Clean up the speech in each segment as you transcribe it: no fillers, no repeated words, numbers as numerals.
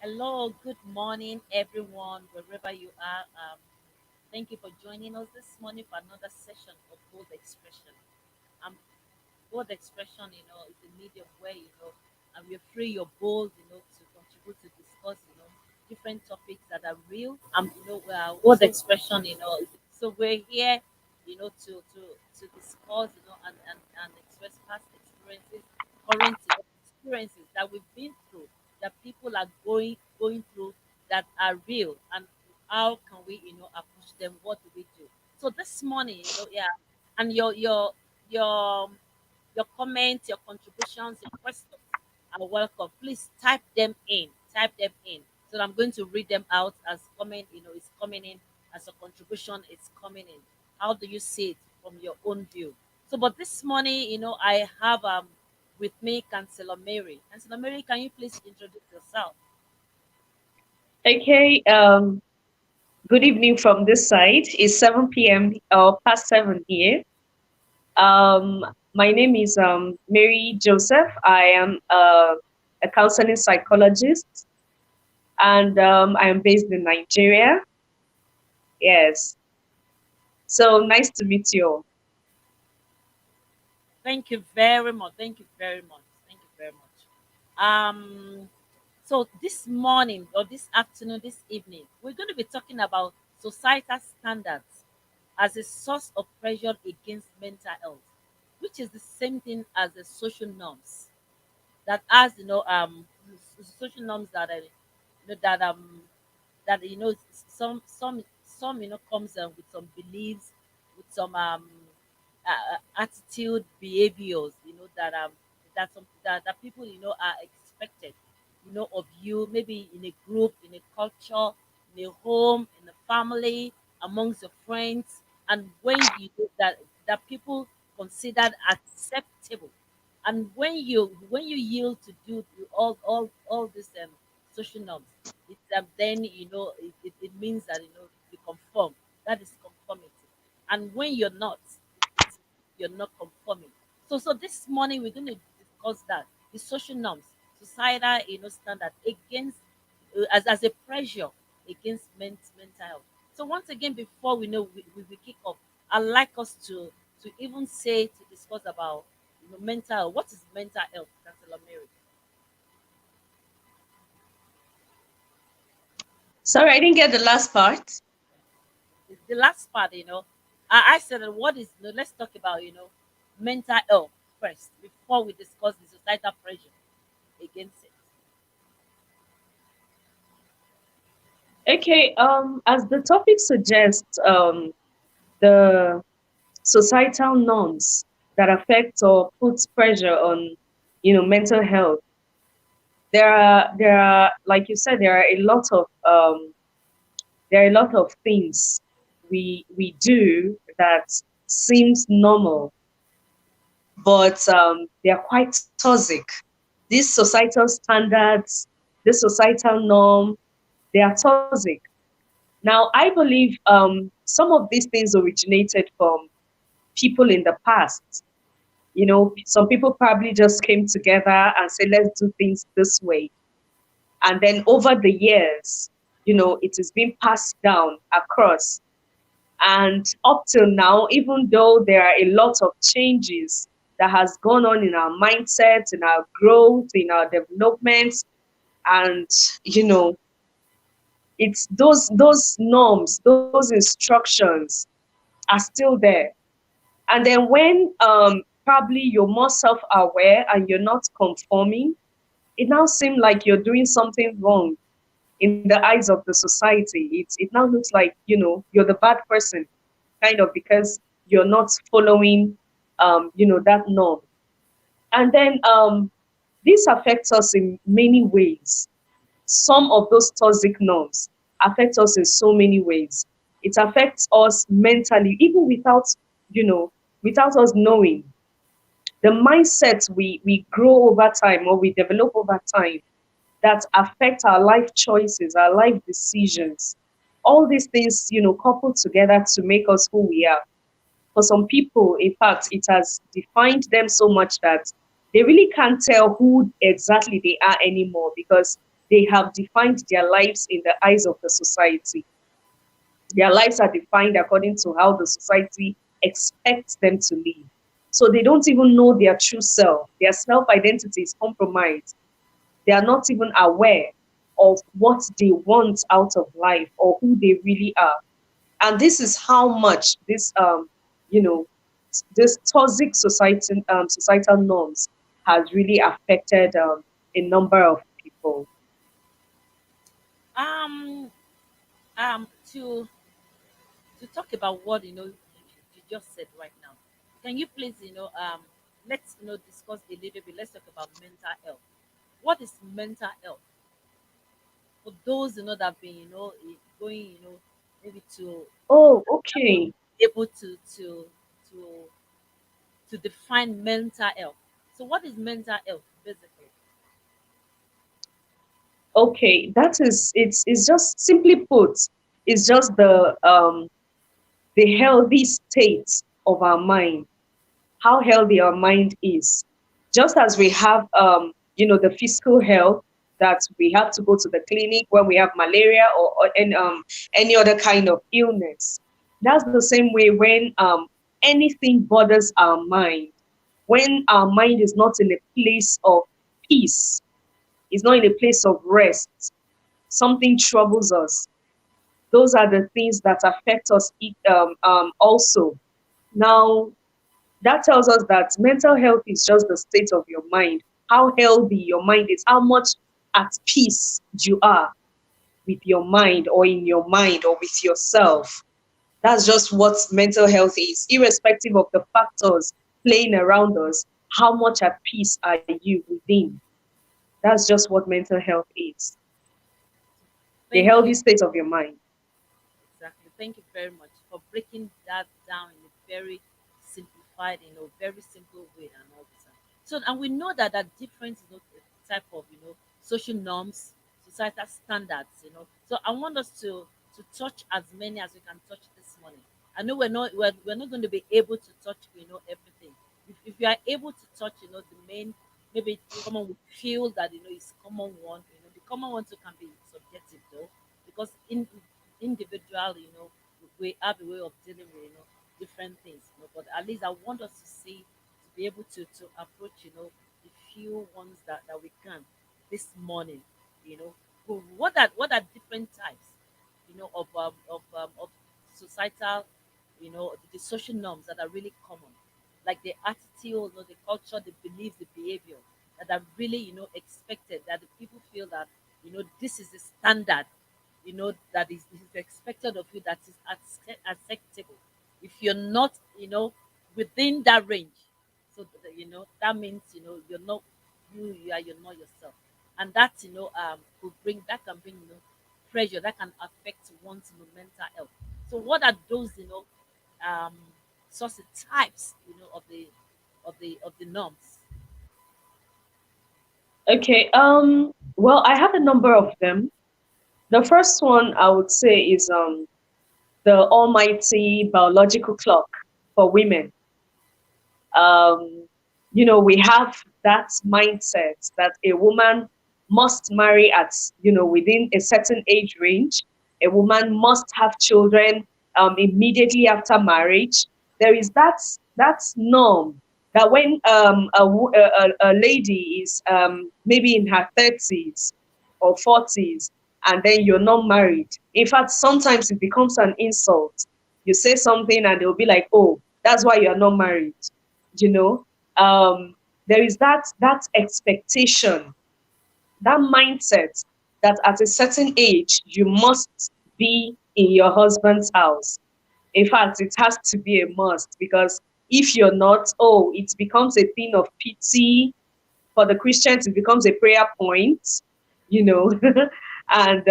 Hello, good morning, everyone, wherever you are. Thank you for joining us this morning for another session of bold expression. Um, Bold expression, is a medium where you're free, you're bold, to contribute to discuss, different topics that are real. Bold expression, so we're here, to discuss, and express past experiences, current experiences that we've been through, that people are going through, that are real, and how can we, approach them? What do we do? So this morning, yeah, and your comments, your contributions, your questions are welcome. Please type them in. Type them in. So I'm going to read them out as comment, is coming in, as a contribution is coming in. How do you see it from your own view? So, but this morning, I have with me Councillor Mary. Councillor Mary, can you please introduce yourself? Okay, good evening from this side. It's 7 p.m. or past 7 here. Um, my name is Mary Joseph. I am a counseling psychologist and I am based in Nigeria. Yes. So nice to meet you all. Thank you very much. Thank you very much. Thank you very much. Um, so this morning or this afternoon, this evening, we're going to be talking about societal standards as a source of pressure against mental health, which is the same thing as the social norms that has, social norms that are, that some comes with some beliefs, with some attitude, behaviors, that people are expected, of you, maybe in a group, in a culture, in a home, in a family, amongst your friends, and when you that people considered acceptable. And when you yield to do all these social norms, then it means that you conform. That is conformity. And when you're not, it's you're not conforming. So this morning we're going to discuss that, the social norms, societal standard against, as a pressure against mental health. So once again, before we kick off, I'd like us to even say, to discuss about mental health. What is mental health, Councillor Mary? Sorry, I didn't get the last part. The last part, I said that what is, let's talk about mental health first before we discuss the societal pressure against it. Okay, as the topic suggests, the societal norms that affect or puts pressure on, mental health. There are, like you said, there are a lot of things we do that seems normal, but they are quite toxic. These societal standards, this societal norm, they are toxic. Now, I believe some of these things originated from people in the past. Some people probably just came together and said, let's do things this way. And then over the years, it has been passed down across. And up till now, even though there are a lot of changes that has gone on in our mindset, in our growth, in our development, and you know, it's those norms, those instructions are still there. And then when probably you're more self-aware and you're not conforming, it now seems like you're doing something wrong in the eyes of the society. It now looks like, you're the bad person, kind of, because you're not following, that norm. And then this affects us in many ways. Some of those toxic norms affect us in so many ways. It affects us mentally, even without us knowing. The mindset we grow over time or we develop over time that affect our life choices, our life decisions. All these things, coupled together to make us who we are. For some people, in fact, it has defined them so much that they really can't tell who exactly they are anymore because they have defined their lives in the eyes of the society. Their lives are defined according to how the society expects them to live. So they don't even know their true self. Their self identity is compromised. They are not even aware of what they want out of life or who they really are. And this is how much you know this toxic societal norms has really affected a number of people. Um, to talk about what you just said right now, can you please let's discuss a little bit. Let's talk about mental health. What is mental health for those that have been going maybe to Oh, okay. able to define mental health. So what is mental health basically? Okay, that is it's just simply put, it's just the healthy state of our mind, how healthy our mind is. Just as we have, the physical health that we have to go to the clinic when we have malaria or any other kind of illness. That's the same way when anything bothers our mind, when our mind is not in a place of peace, is not in a place of rest, something troubles us. Those are the things that affect us also. Now, that tells us that mental health is just the state of your mind, how healthy your mind is, how much at peace you are with your mind or in your mind or with yourself. That's just what mental health is, irrespective of the factors playing around us. How much at peace are you within? That's just what mental health is, the Thank healthy you. state of your mind. Exactly. Thank you very much for breaking that down in a very simplified, very simple way and all this. So, and we know that different, type of, social norms, societal standards, So I want us to touch as many as we can touch this morning. I know we're not going to be able to touch, everything. If you are able to touch, the main, maybe common we feel that is common one. The common ones can be subjective though, because individually, we have a way of dealing with different things. But at least I want us to see to be able to approach the few ones that we can this morning. You know, what are different types of societal the social norms that are really common, like the attitude, the culture, the beliefs, the behavior that are really expected, that the people feel that this is the standard that is expected of you, that is acceptable. If you're not within that range, so that means you're not you're not yourself, and that could bring that can bring pressure that can affect one's mental health. So what are those um sorts of types of the norms? Okay, well, I have a number of them. The first one I would say is the almighty biological clock for women. um, we have that mindset that a woman must marry at, within a certain age range. A woman must have children immediately after marriage. There is that norm that when a lady is maybe in her 30s or 40s and then you're not married, in fact, sometimes it becomes an insult. You say something and they'll be like, oh, that's why you're not married. you know um there is that expectation, that mindset that at a certain age you must be in your husband's house. In fact, it has to be a must, because if you're not, oh, it becomes a thing of pity. For the Christians, it becomes a prayer point, you know and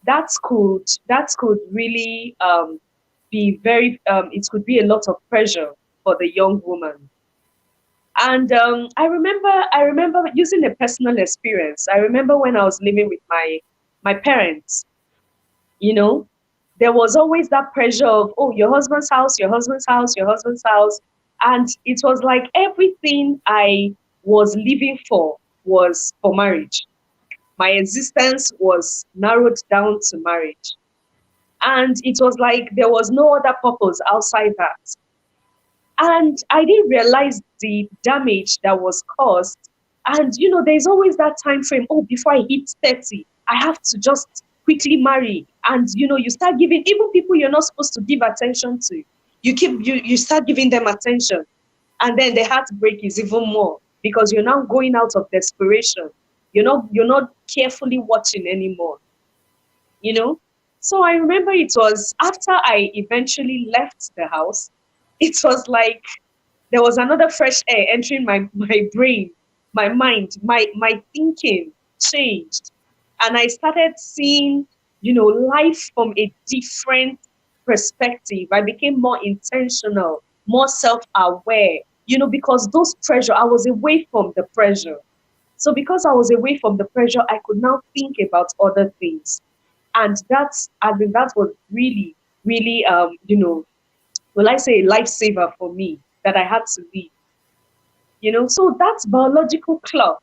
that could really be very it could be a lot of pressure for the young woman. And I remember using a personal experience. I remember when I was living with my parents, you know, there was always that pressure of, oh, your husband's house, your husband's house, your husband's house. And it was like everything I was living for was for marriage. my existence was narrowed down to marriage. And it was like there was no other purpose outside that. And I didn't realize the damage that was caused. And there's always that time frame. Oh, before I hit 30, I have to just quickly marry. And you start giving even people you're not supposed to give attention to. You start giving them attention, and then the heartbreak is even more because you're now going out of desperation. You're not carefully watching anymore. you know. So I remember it was after I eventually left the house, it was like there was another fresh air entering my brain, my mind, my thinking changed. And I started seeing, life from a different perspective. I became more intentional, more self-aware, because those pressure, I was away from the pressure. So because I was away from the pressure, I could now think about other things. And that was really, really, will I say a lifesaver for me that I had to leave. So that's biological clock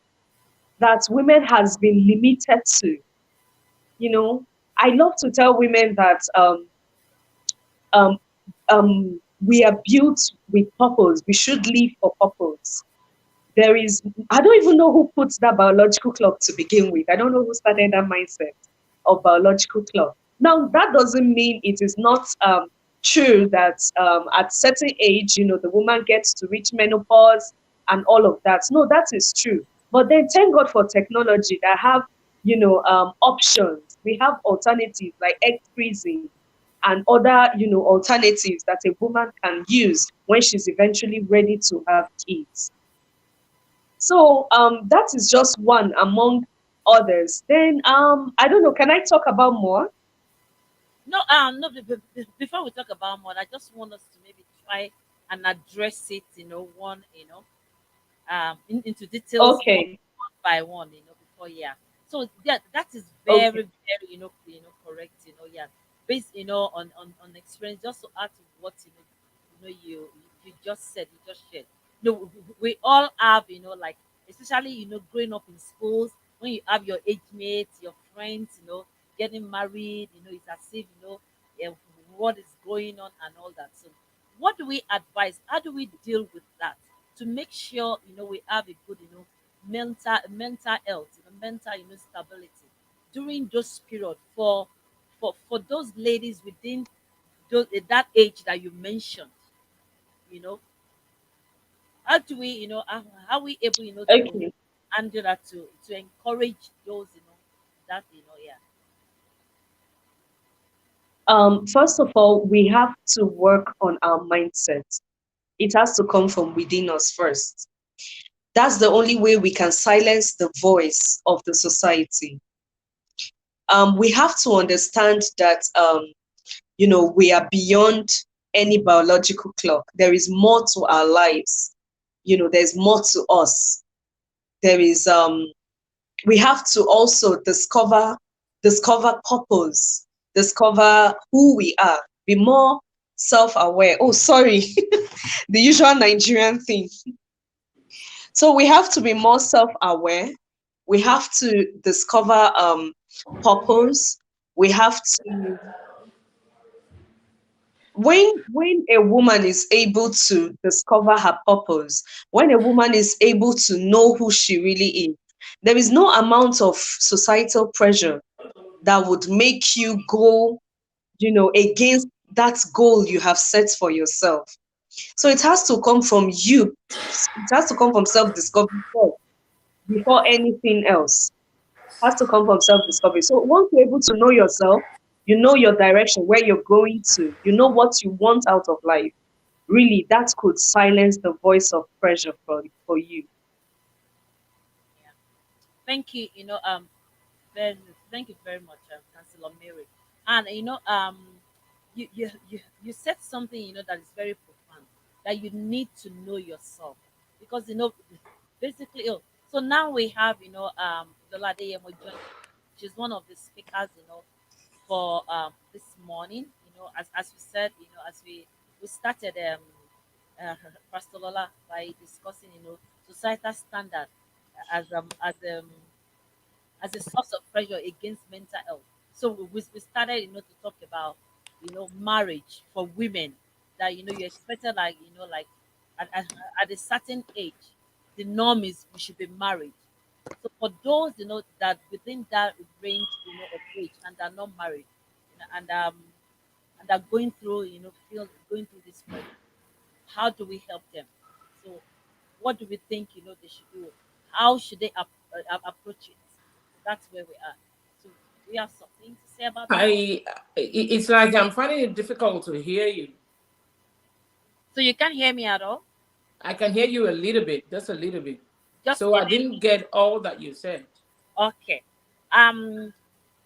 that women has been limited to. You know, I love to tell women that um, we are built with purpose. We should live for purpose. There is, I don't even know who puts that biological clock to begin with. I don't know who started that mindset of biological clock. Now, that doesn't mean it is not true that at certain age, the woman gets to reach menopause and all of that. No, that is true. But then thank God for technology that have, options. We have alternatives like egg freezing and other, alternatives that a woman can use when she's eventually ready to have kids. So that is just one among others. Then I don't know. Can I talk about more? No, no. Before we talk about more, I just want us to maybe try and address it. One. Into details one, Okay. one by one. Before, yeah. So that is very, Okay. very correct. Yeah, based on experience. Just to add to what you just said, you just shared. We all have like, especially growing up in schools, when you have your age mates, your friends, getting married. It's as if eh, what is going on and all that. So what do we advise? How do we deal with that to make sure we have a good mental health, mental stability during those period for those ladies within that age that you mentioned. You know, how do we how we able to Okay. handle that to encourage those that yeah. First of all, we have to work on our mindset. It has to come from within us first. That's the only way we can silence the voice of the society. We have to understand that we are beyond any biological clock. There is more to our lives. There's more to us. There is we have to also discover purpose, discover who we are, be more self-aware. Oh, sorry, the usual Nigerian thing. So we have to be more self-aware. We have to discover purpose. We have to when a woman is able to discover her purpose, when a woman is able to know who she really is, there is no amount of societal pressure that would make you go, against that goal you have set for yourself. So it has to come from you. It has to come from self-discovery first before anything else. It has to come from self-discovery. So once you're able to know yourself, you know your direction, where you're going to, you know what you want out of life. Really, that could silence the voice of pressure for you. Yeah. Thank you. Very, thank you very much, Councillor Mary. And you said something that is very profound, that you need to know yourself, because basically. Oh, so now we have Lola Adeyemo joining. She's one of the speakers for this morning. As we said, as we started Pastor Lola by discussing societal standard as as a source of pressure against mental health. So we started, to talk about, marriage for women, that, you expected, like, like at a certain age, the norm is we should be married. So for those, that within that range, of age, and are not married, and are going through, going through this pressure, how do we help them? So what do we think, they should do? How should they approach it? So that's where we are. So do you have something to say about that? It's like I'm finding it difficult to hear you. So you can't hear me at all? I can hear you a little bit, just a little bit. Just So a I little. didn't get all that you said. Okay. Um,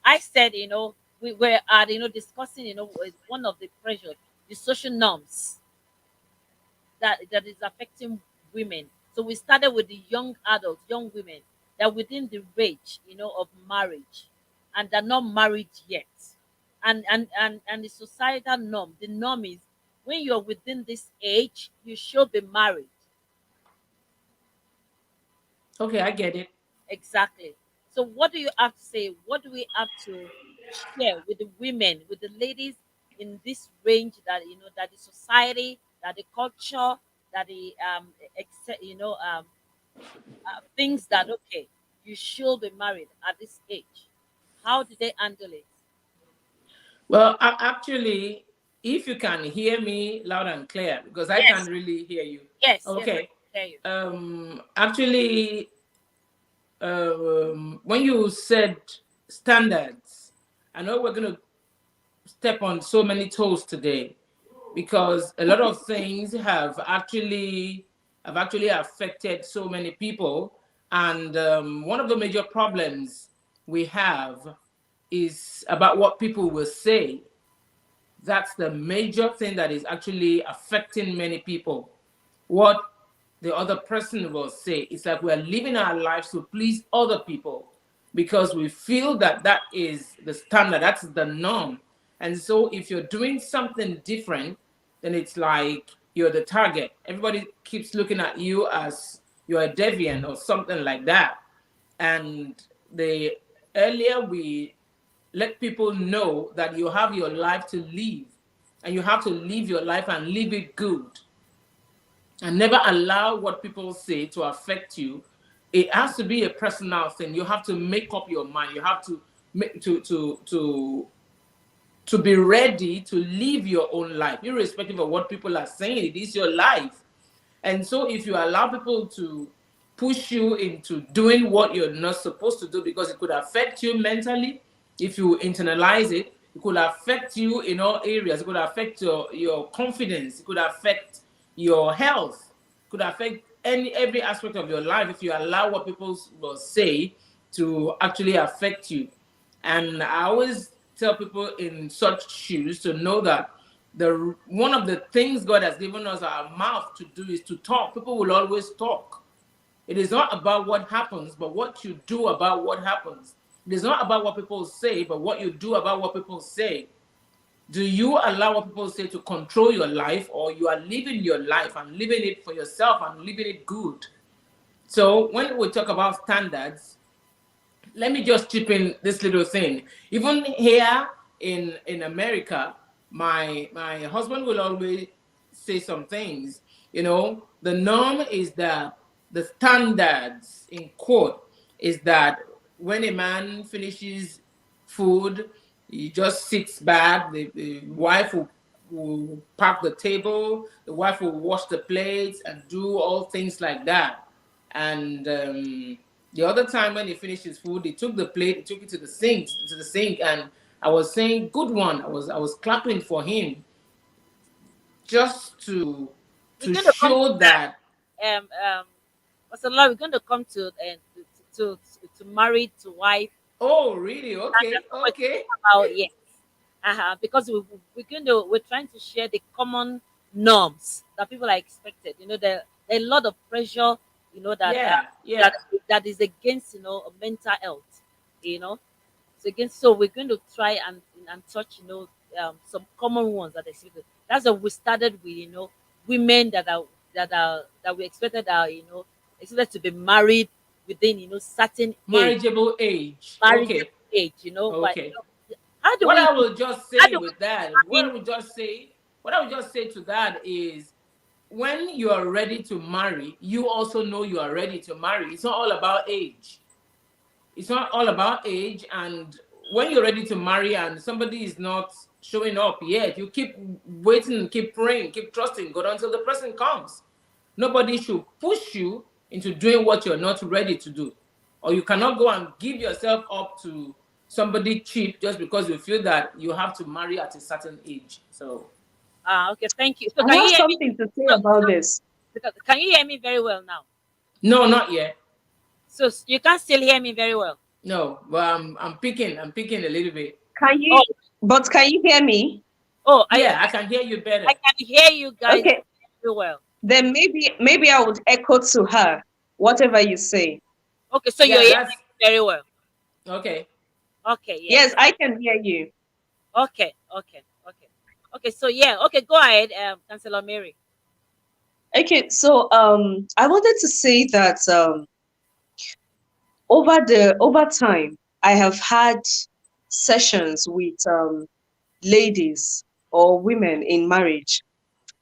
I said, we were at, discussing, one of the pressures, the social norms that is affecting women. So we started with the young adults, young women that within the range, of marriage, and they're not married yet. And the societal norm, the norm is when you're within this age, you should be married. Okay, I get it. Exactly. So what do you have to say? What do we have to share with the women, with the ladies in this range, that, that the society, that the culture, that the things that, okay, you should be married at this age. How do they handle it? Well, actually, if you can hear me loud and clear, because I can't Yes, really hear you. yes, I Okay. can hear you. Actually, when you said standards, I know we're going to step on so many toes today because a lot of things have actually affected so many people, and one of the major problems we have is about what people will say. That's the major thing that is actually affecting many people. What the other person will say. It's like we're living our lives to please other people because we feel that that is the standard, that's the norm. And so if you're doing something different, then it's like you're the target. Everybody keeps looking at you as you're a deviant or something like that. And the earlier we let people know that you have your life to live and you have to live your life and live it good and never allow what people say to affect you. It has to be a personal thing. You have to make up your mind. You have to make to be ready to live your own life, irrespective of what people are saying. It is your life. And so if you allow people to push you into doing what you're not supposed to do because it could affect you mentally, if you internalize it, it could affect you in all areas. It could affect your confidence. It could affect your health. It could affect every aspect of your life if you allow what people will say to actually affect you. And I always tell people in such shoes to know that the one of the things God has given us our mouth to do is to talk. People will always talk. It is not about what happens, but what you do about what happens. It is not about what people say, but what you do about what people say. Do you allow what people say to control your life, or you are living your life and living it for yourself and living it good? So when we talk about standards, let me just chip in this little thing. Even here in America, my husband will always say some things. The norm is that the standards in quote is that when a man finishes food, he just sits back. The wife will pack the table. The wife will wash the plates and do all things like that. And the other time when he finished his food, he took the plate, he took it to the sink, and I was saying, "Good one." I was clapping for him just We're to going to come to show that. that. Pastor Law, we're going to come to married to wife. Oh, really? Okay, That's what we're okay. talking about, yes. Because we're trying to share the common norms that people are expected. There are a lot of pressure, Yeah, that yeah. that is against, mental health. You know, so we're going to try and touch, some common ones that expected. That's what we started with. Women that we expected are, expected to be married within certain age, Marriageable age. Okay. marriageable age, but Okay. how do What we I will just how say do we with that, determine? what I would just say to that is when you are ready to marry, you also know you are ready to marry. It's not all about age. It's not all about age. And when you're ready to marry and somebody is not showing up yet, you keep waiting, keep praying, keep trusting God until the person comes. Nobody should push you into doing what you're not ready to do. Or you cannot go and give yourself up to somebody cheap just because you feel that you have to marry at a certain age. So Okay, thank you. So I can you have hear me? something to say So about this. because, can you hear me very well now? no, not yet. So you can still hear me very well. No, but I'm picking a little bit. Can Oh, you, but can you hear me? oh, Yeah, I can hear you I better. can hear you guys Okay, very well. then maybe I would echo to her whatever you say. Okay, so you're Yeah, hearing that's me very well. okay. Okay, Yes, yes. I can hear you. Okay, okay, okay. Okay, so yeah, okay, go ahead, Councillor Mary. Okay, so I wanted to say that over time I have had sessions with ladies or women in marriage,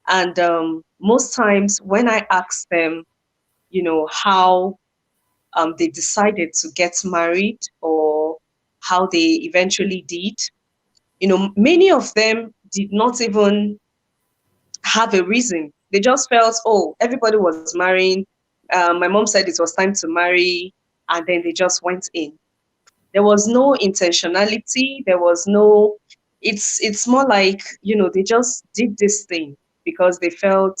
and most times when I ask them, how they decided to get married or how they eventually did, many of them did not even have a reason. They just felt, oh, everybody was marrying. My mom said it was time to marry, and then they just went in. There was no intentionality. There was no. It's more like they just did this thing because they felt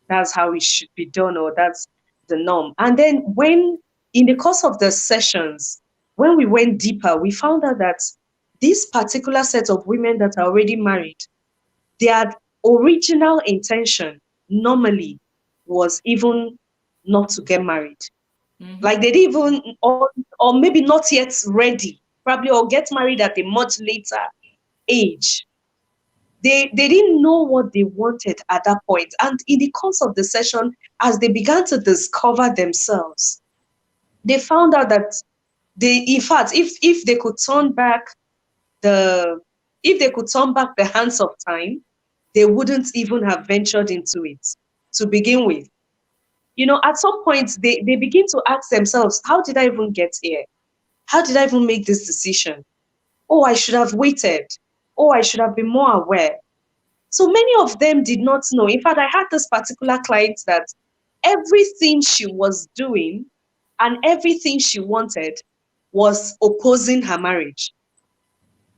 that's how it should be done or that's the norm. And then when in the course of the sessions, when we went deeper, we found out that this particular set of women that are already married, their original intention normally was even not to get married. Hmm. Like they didn't even, or maybe not yet ready, probably, or get married at a much later age. They didn't know what they wanted at that point. And in the course of the session, as they began to discover themselves, they found out that in fact, if they could turn back the if they could turn back the hands of time, they wouldn't even have ventured into it to begin with. At some point they begin to ask themselves, how did I even get here? How did I even make this decision? Oh, I should have waited. Oh, I should have been more aware. So many of them did not know. In fact, I had this particular client that everything she was doing and everything she wanted was opposing her marriage.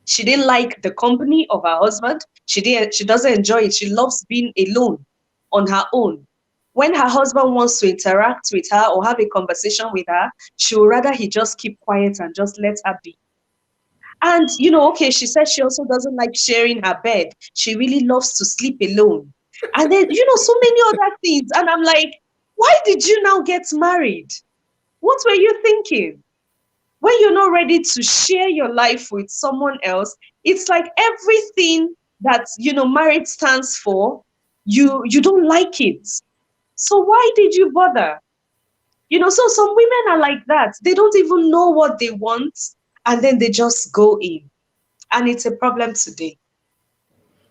She didn't like the company of her husband. She doesn't enjoy it. She loves being alone on her own. When her husband wants to interact with her or have a conversation with her, she would rather he just keep quiet and just let her be. And okay, she said she also doesn't like sharing her bed. She really loves to sleep alone. And then, so many other things. And I'm like, why did you now get married? What were you thinking? When you're not ready to share your life with someone else, it's like everything that marriage stands for, you don't like it. So why did you bother? So some women are like that. They don't even know what they want, and then they just go in. And it's a problem today.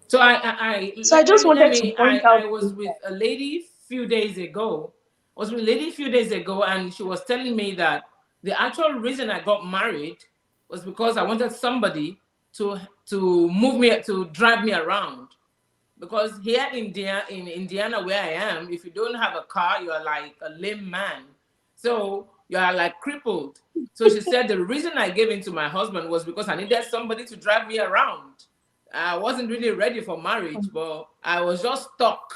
So I So I just let wanted to me point I out was this. with a lady few days ago. I was with a lady a few days ago, and she was telling me that the actual reason I got married was because I wanted somebody to move me to drive me around. Because here in Indiana where I am, if you don't have a car, you are like a lame man. So you are like crippled. So she said the reason I gave in to my husband was because I needed somebody to drive me around. I wasn't really ready for marriage, but I was just stuck.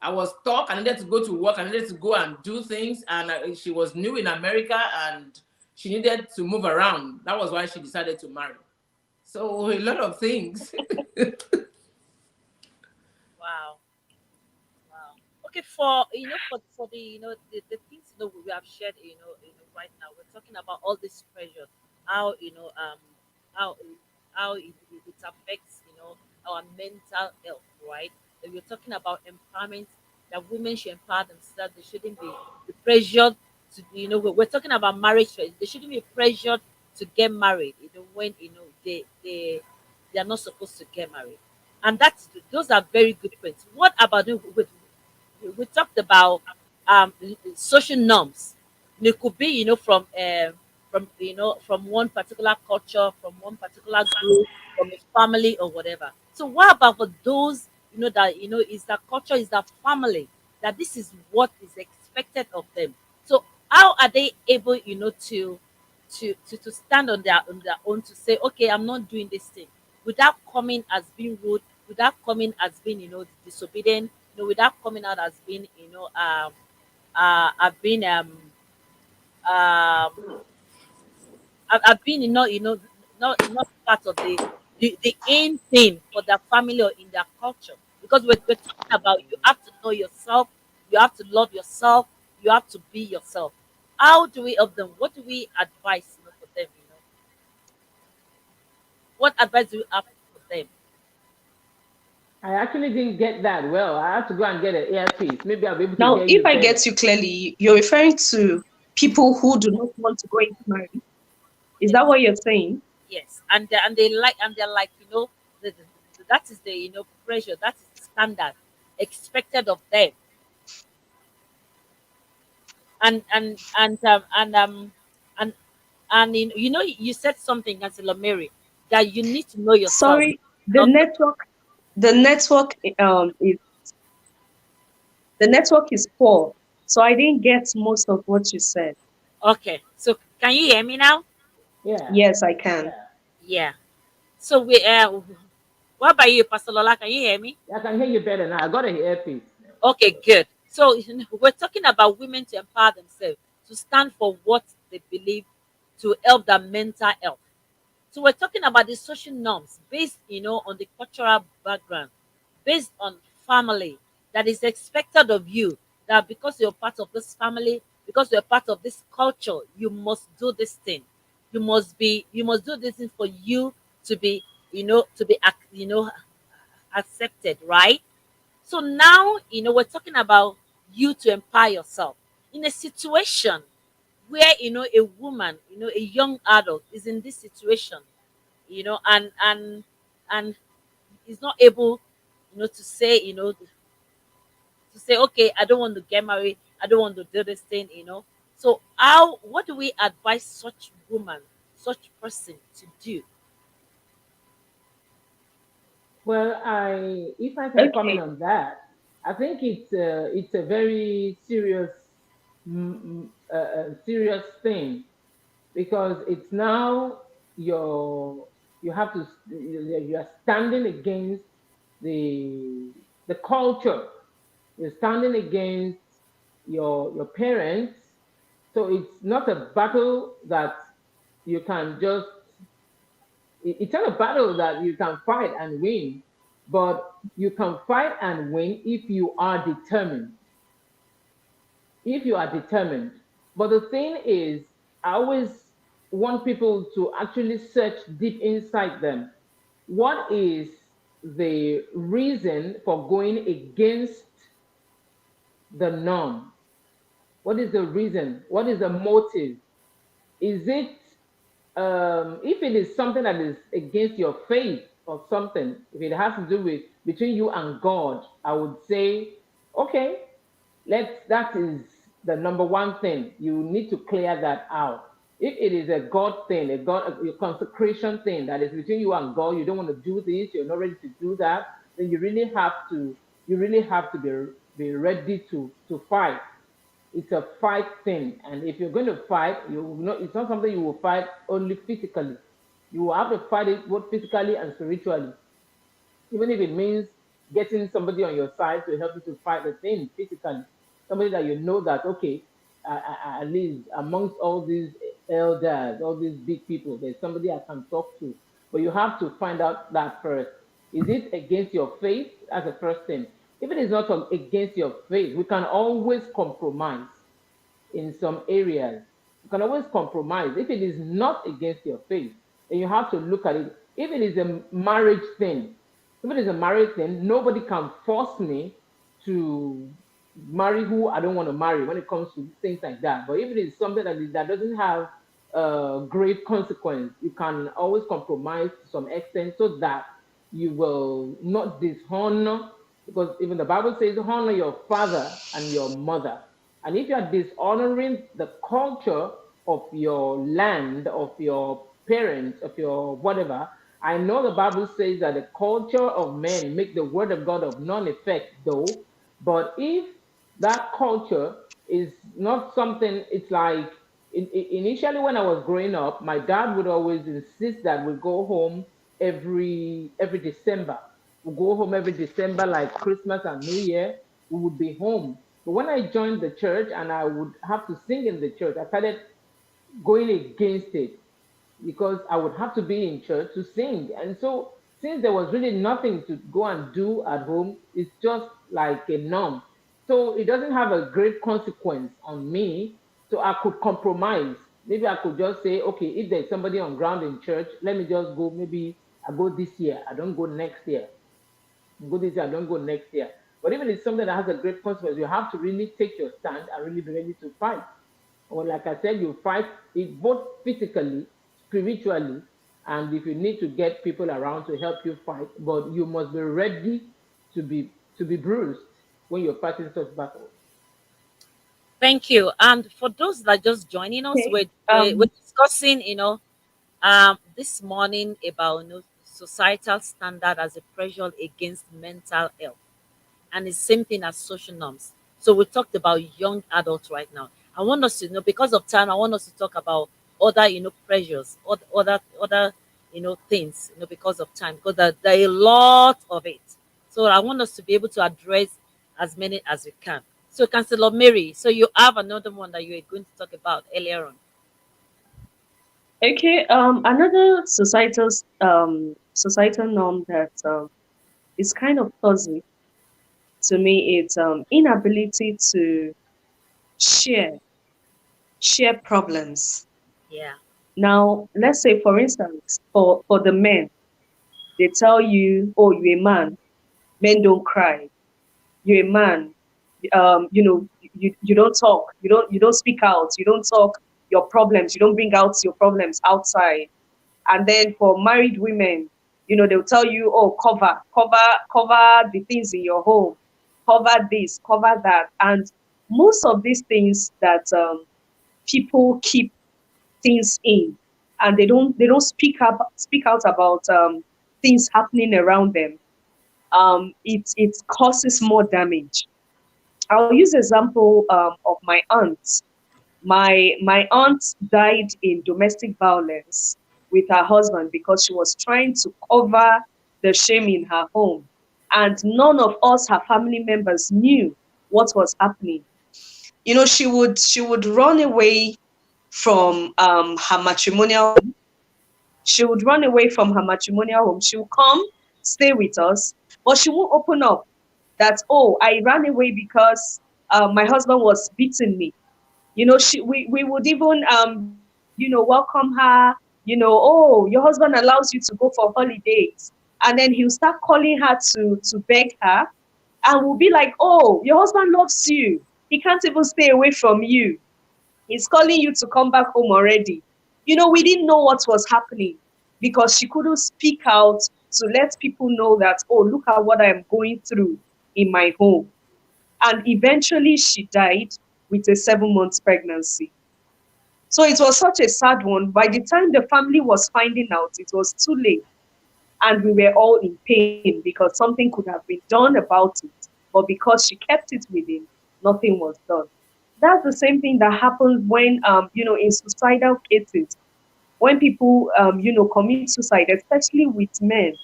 I was stuck. I needed to go to work. I needed to go and do things. And she was new in America and she needed to move around. That was why she decided to marry. So a lot of things. Wow. Wow. Okay, for for the the things we have shared, right now we're talking about all this pressure, how how how it affects our mental health, right? And we're talking about empowerment, that women should empower themselves. They shouldn't be pressured to, we're talking about marriage. They shouldn't be pressured to get married, when they are not supposed to get married. And those are very good points. What about we talked about social norms. It could be, from one particular culture, from one particular group, from a family or whatever. So what about for those, that, is that culture, is that family, that this is what is expected of them. So how are they able, to stand on their own, to say, okay, I'm not doing this thing, without coming as being rude, without coming as being, disobedient, without coming out as being, I've been um I've been, not part of the aim thing for their family or in their culture. Because we're talking about, you have to know yourself, you have to love yourself, you have to be yourself. How do we help them? What do we advise, for them? What advice do you have for them? I actually didn't get that well. I have to go and get an earpiece. Maybe I'll be able to Now, hear if you I better. get you clearly, you're referring to people who do not want to go into marriage. Is that Yes, what you're saying? yes, and they're like, that is the, pressure, that is the standard expected of them. And and and um and um and and you said something, Angela Mary, that you need to know yourself. Sorry, the Okay, network, the network, is the network is poor, so I didn't get most of what you said. okay. So can you hear me now? Yeah, Yes, I can. yeah. Yeah. So what about you, Pastor Lola? Can you hear me? I can hear you better now. I got an earpiece. Okay, good. So we're talking about women to empower themselves, to stand for what they believe, to help their mental health. So we're talking about the social norms based, on the cultural background, based on family, that is expected of you, that because you're part of this family, because you're part of this culture, you must do this thing. You must do this thing for you to be, accepted, right? So now, we're talking about you to empower yourself in a situation where, a woman, a young adult is in this situation, and is not able, to say, okay, I don't want to get married, I don't want to do this thing. So what do we advise such woman, such person to do? Well, if I can comment Okay. on that, I think it's a very serious, serious thing, because it's now you're you have to you are standing against the culture. You're standing against your parents. So it's not a battle that you can just it's not a battle that you can fight and win, but you can fight and win if you are determined. If you are determined. But the thing is, I always want people to actually search deep inside them. What is the reason for going against the norm? What is the reason? What is the motive? Is it if it is something that is against your faith or something, if it has to do with between you and God, I would say, okay, that is the number one thing. You need to clear that out. If it is a God thing, a consecration thing that is between you and God, you don't want to do this, you're not ready to do that, then you really have to be ready to fight. It's a fight thing. And if you're going to fight, it's not something you will fight only physically. You will have to fight it both physically and spiritually, even if it means getting somebody on your side to help you to fight the thing physically. Somebody that you know that, okay, at least amongst all these elders, all these big people, there's somebody I can talk to. But you have to find out that first. Is it against your faith? That's the first thing. If it is not against your faith, we can always compromise in some areas. You can always compromise. If it is not against your faith, then you have to look at it. If it is a marriage thing, nobody can force me to. marry who I don't want to marry when it comes to things like that. But if it is something that doesn't have grave consequence, you can always compromise to some extent so that you will not dishonor, because even the Bible says honor your father and your mother. And if you are dishonoring the culture of your land, of your parents, of your whatever, I know the Bible says that the culture of men make the word of God of none effect, though. But if that culture is not something, it's like initially when I was growing up, my dad would always insist that we go home every December. We go home every December, like Christmas and New Year. We would be home. But when I joined the church and I would have to sing in the church, I started going against it because I would have to be in church to sing. And so, since there was really nothing to go and do at home, it's just like a norm. So, it doesn't have a great consequence on me. So, I could compromise. Maybe I could just say, okay, if there's somebody on ground in church, let me just go. Maybe I go this year, I don't go next year. Go this year, I don't go next year. But even if it's something that has a great consequence, you have to really take your stand and really be ready to fight. Or like I said, you fight it both physically, spiritually, and if you need to get people around to help you fight, but you must be ready to be bruised when you're fighting such battles. Thank you. And for those that are just joining us, Okay. we're discussing, this morning about societal standard as a pressure against mental health, and the same thing as social norms. So we talked about young adults right now. I want us to know, because of time, I want us to talk about other, pressures, other, things, because of time, because there are a lot of it. So I want us to be able to address as many as we can. So, Councillor Mary, so you have another one that you were going to talk about earlier on. Okay. Another societal norm that is kind of fuzzy to me is inability to share share problems. Yeah. Now, let's say, for instance, for the men, they tell you, "Oh, you're a man. Men don't cry. You're a man. You don't talk. You don't speak out. You don't talk your problems. You don't bring out your problems outside." And then for married women, they'll tell you, "Oh, cover the things in your home, cover this, cover that." And most of these things that people keep things in, and they don't speak out about things happening around them. It causes more damage. I'll use example of my aunt. My aunt died in domestic violence with her husband because she was trying to cover the shame in her home, and none of us, her family members, knew what was happening. She would run away from her matrimonial home. She would run away from her matrimonial home. She would come, stay with us, but she won't open up that, "Oh, I ran away because my husband was beating me." We would even welcome her, "Oh, your husband allows you to go for holidays." And then he'll start calling her to beg her, and we'll be like, "Oh, your husband loves you. He can't even stay away from you. He's calling you to come back home already." We didn't know what was happening because she couldn't speak out to let people know that, "Oh, look at what I am going through in my home." And eventually she died with a 7 months pregnancy. So it was such a sad one. By the time the family was finding out, it was too late. And we were all in pain because something could have been done about it. But because she kept it within, nothing was done. That's the same thing that happens when, in suicidal cases, when people, commit suicide, especially with men.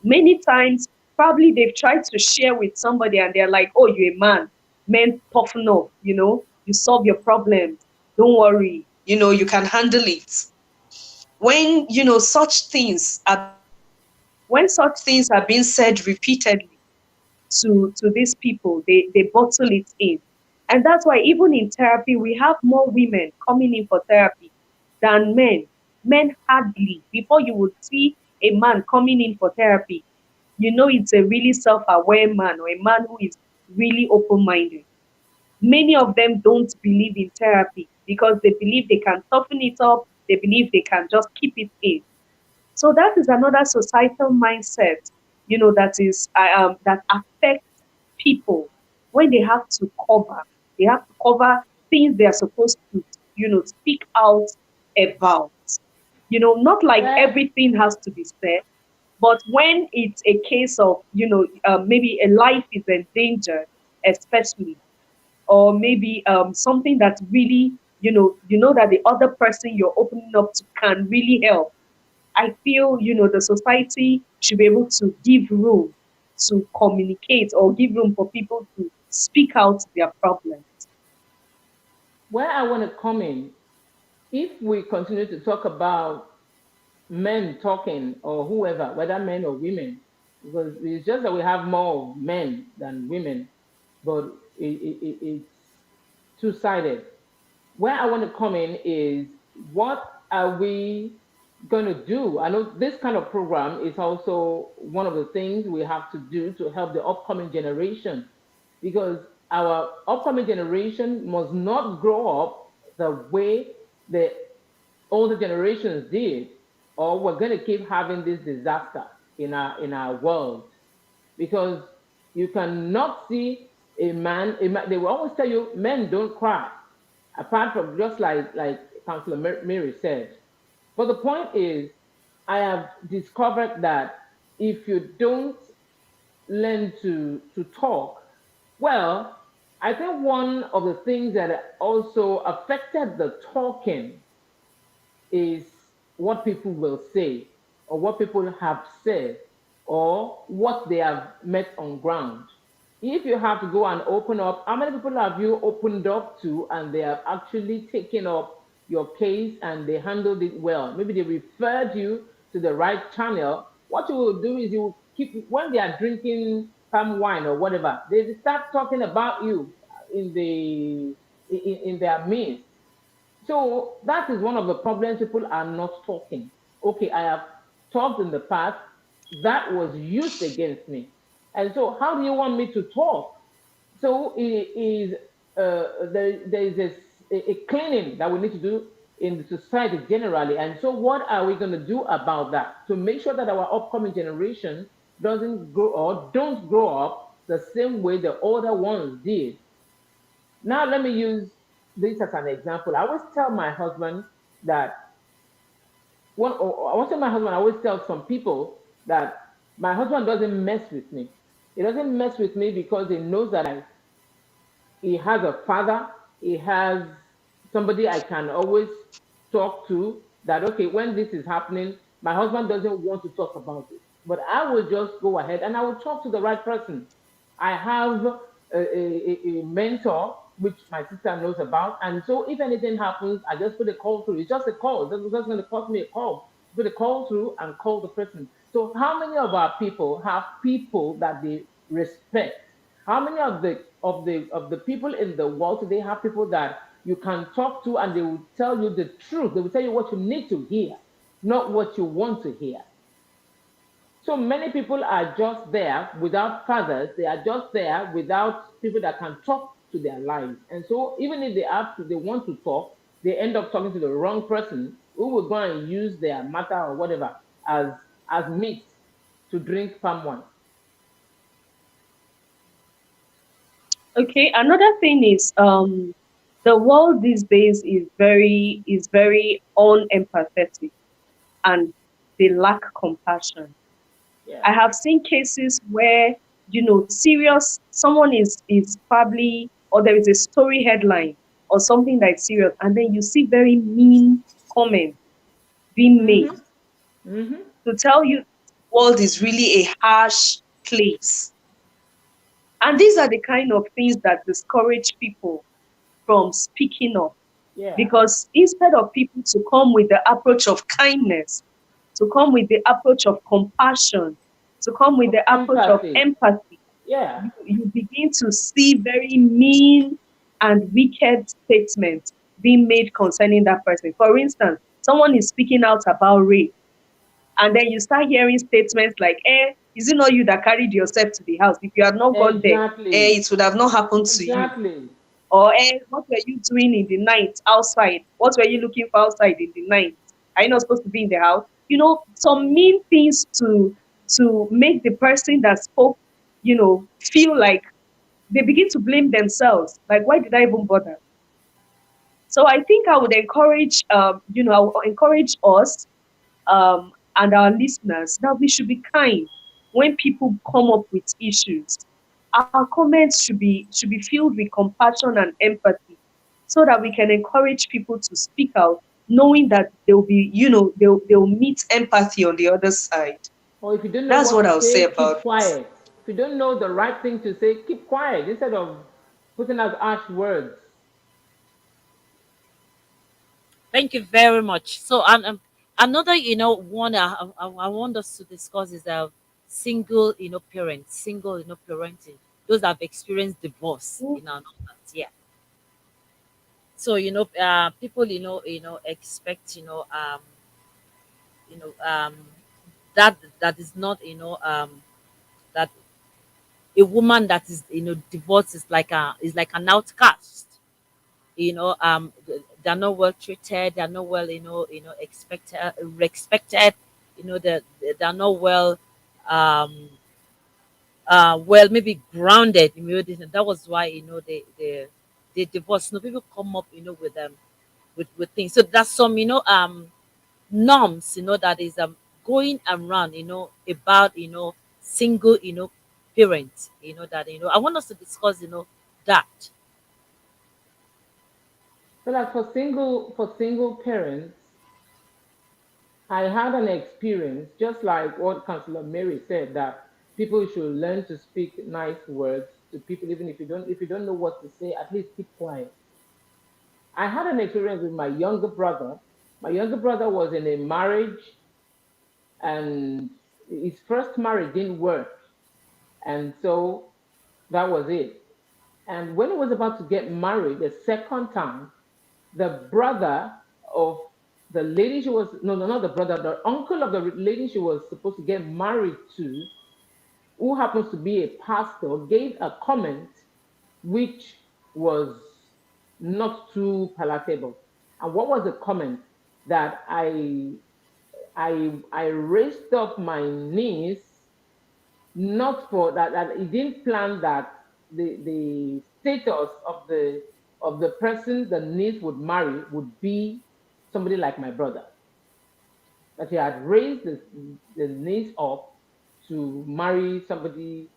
Many times, probably they've tried to share with somebody and they're like, "Oh, you're a man. Men toughen up, you solve your problems. Don't worry, you can handle it." When, such things are being said repeatedly to these people, they bottle it in. And that's why even in therapy, we have more women coming in for therapy than men. Men hardly, before you would see a man coming in for therapy, it's a really self-aware man or a man who is really open-minded. Many of them don't believe in therapy because they believe they can toughen it up, they believe they can just keep it in. So that is another societal mindset, that affects people when they have to cover. They have to cover things they are supposed to, speak out about. Not like Well, everything has to be said, but when it's a case of, maybe a life is endangered, especially, or maybe something that really, that the other person you're opening up to can really help. I feel, the society should be able to give room to communicate or give room for people to speak out their problems. where I want to come in, if we continue to talk about men talking or whoever, whether men or women, because it's just that we have more men than women, but it's two-sided. Where I want to come in is, what are we going to do? I know this kind of program is also one of the things we have to do to help the upcoming generation, because our upcoming generation must not grow up the way the older generations did, or we're going to keep having this disaster in our world. Because you cannot see a man, they will always tell you men don't cry, apart from just like Councillor Mary said. But the point is, I have discovered that if you don't learn to talk, well, I think one of the things that also affected the talking is what people will say, or what people have said, or what they have met on ground. If you have to go and open up, how many people have you opened up to and they have actually taken up your case and they handled it well? Maybe they referred you to the right channel. What you will do is you will keep, when they are drinking palm wine or whatever, they start talking about you in their midst. So that is one of the problems. People are not talking. Okay, I have talked in the past. That was used against me. And so, how do you want me to talk? So, there is a cleaning that we need to do in the society generally. And so, what are we going to do about that to make sure that our upcoming generation doesn't grow or don't grow up the same way the older ones did? Now, let me use this as an example. I always tell my husband that I want to tell my husband, I always tell some people that my husband doesn't mess with me. He doesn't mess with me because he knows that he has a father, he has somebody I can always talk to, that okay, when this is happening, my husband doesn't want to talk about it, but I will just go ahead and I will talk to the right person. I have a mentor which my sister knows about, and so if anything happens, I just put a call through. It's just a call. It's just going to cost me a call. Put a call through and call the person. So how many of our people have people that they respect? How many of the people in the world today have people that you can talk to and they will tell you the truth? They will tell you what you need to hear, not what you want to hear. So many people are just there without fathers. They are just there without people that can talk to their lives. And so even if they want to talk, they end up talking to the wrong person who will go and use their matter or whatever as meat to drink palm wine. Okay, another thing is the world these days is very unempathetic, and they lack compassion. Yeah. I have seen cases where, serious someone is probably, or there is a story headline or something that's serious, and then you see very mean comments being made Mm-hmm. Mm-hmm. to tell you the world is really a harsh place. And these are the kind of things that discourage people from speaking up. Yeah. Because instead of people to come with the approach of kindness, to come with the approach of compassion, to come with Of the approach of empathy. empathy, Yeah. you begin to see very mean and wicked statements being made concerning that person. For instance, someone is speaking out about rape, and then you start hearing statements like, Is it not you that carried yourself to the house? If you had not gone there, Exactly. it would have not happened to you. Exactly. Or what were you doing in the night outside? What were you looking for outside in the night? Are you not supposed to be in the house? Some mean things to make the person that spoke, feel like they begin to blame themselves. Like, why did I even bother? So I think I would encourage, I would encourage us and our listeners that we should be kind when people come up with issues. Our comments should be filled with compassion and empathy, so that we can encourage people to speak out, knowing that they'll be, they'll meet empathy on the other side. Or if you don't know That's what what to I'll say say, keep about it. quiet. If you don't know the right thing to say, keep quiet instead of putting out harsh words. Thank you very much. So, another, one I want us to discuss is single, parents, single, parenting. Those that have experienced divorce, and all that. Yeah. So, people, expect, you know, that is not, that a woman that is, divorced is like an outcast. They're not well treated, they're not well, expected respected, they're not well, um maybe grounded. That was why, they divorce. People come up, with with things. So there's some, norms, that is going around, about, single, parents, that, I want us to discuss, that. So like for single parents, I had an experience just like what Councillor Mary said, that people should learn to speak nice words to people, even if you don't know what to say, at least keep quiet. I had an experience with my younger brother. My younger brother was in a marriage, and his first marriage didn't work, and so that was it. And when he was about to get married the second time, the brother of the lady she was, no, no, not the brother, the uncle of the lady she was supposed to get married to, who happens to be a pastor, gave a comment which was not too palatable. And what was the comment? That I raised up my niece, not for that he didn't plan that the status of the person the niece would marry would be somebody like my brother. That he had raised the niece up to marry somebody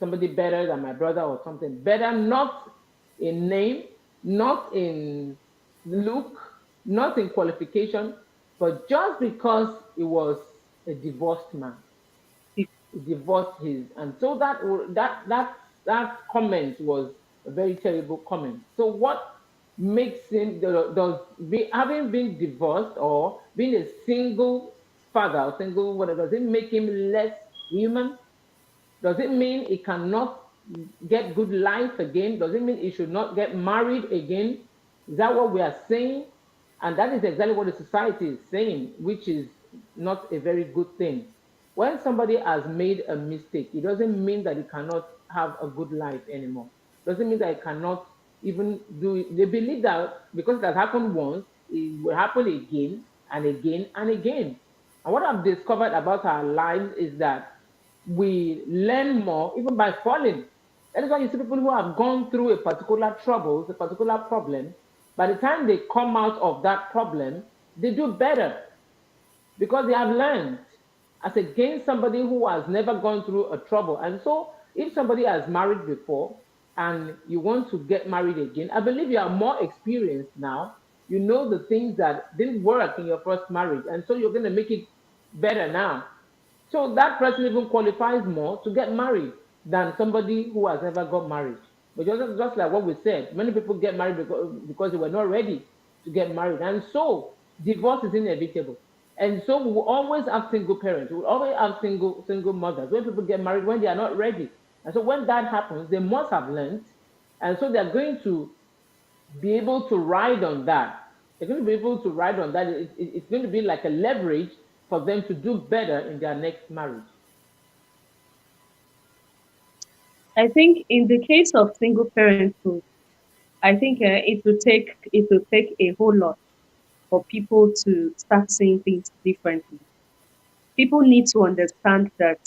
better than my brother, or something better, not in name, not in look, not in qualification, but just because he was a divorced man. He divorced his, and so that comment was a very terrible comment. So what makes him, having been divorced or being a single father or single whatever, does it make him less human? Does it mean he cannot get good life again? Does it mean he should not get married again? Is that what we are saying? And that is exactly what the society is saying, which is not a very good thing. When somebody has made a mistake, it doesn't mean that he cannot have a good life anymore. Doesn't mean that he cannot even do it. They believe that because it has happened once, it will happen again and again and again. And what I've discovered about our lives is that we learn more even by falling. That is why you see people who have gone through a particular troubles, a particular problem. By the time they come out of that problem, they do better because they have learned, as against somebody who has never gone through a trouble. And so, if somebody has married before and you want to get married again, I believe you are more experienced now. You know the things that didn't work in your first marriage, and so you're going to make it better now. So that person even qualifies more to get married than somebody who has never got married. But just like what we said, many people get married because they were not ready to get married. And so divorce is inevitable. And so we will always have single parents. We will always have single mothers. When people get married, when they are not ready. And so when that happens, they must have learned. And so they're going to be able to ride on that. They're going to be able to ride on that. It's going to be like a leverage for them to do better in their next marriage. I think in the case of single parenthood, I think it will take a whole lot for people to start seeing things differently. People need to understand that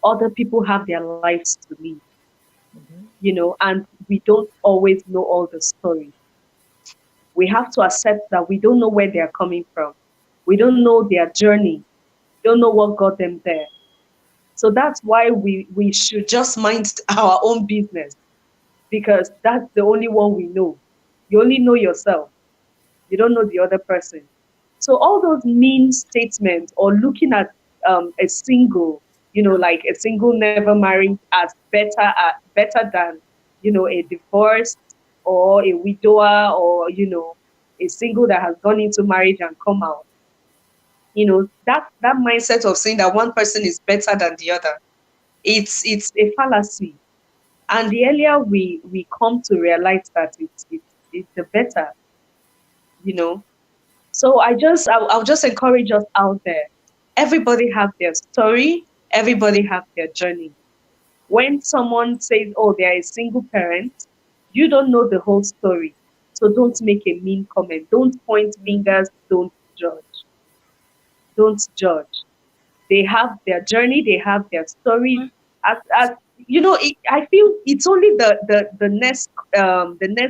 other people have their lives to live, and we don't always know all the story. We have to accept that we don't know where they are coming from. We don't know their journey. We don't know what got them there. So that's why we should just mind our own business, because that's the only one we know. You only know yourself. You don't know the other person. So all those mean statements, or looking at a single, like a single never married as better than a divorced or a widower, or a single that has gone into marriage and come out. That mindset of saying that one person is better than the other, it's a fallacy. And the earlier we come to realize that it's the better, you know. So I'll just encourage us out there. Everybody have their story. Everybody have their journey. When someone says, "Oh, they are a single parent," you don't know the whole story. So don't make a mean comment. Don't point fingers. Don't judge. Don't judge. They have their journey, they have their story. As I feel it's only the next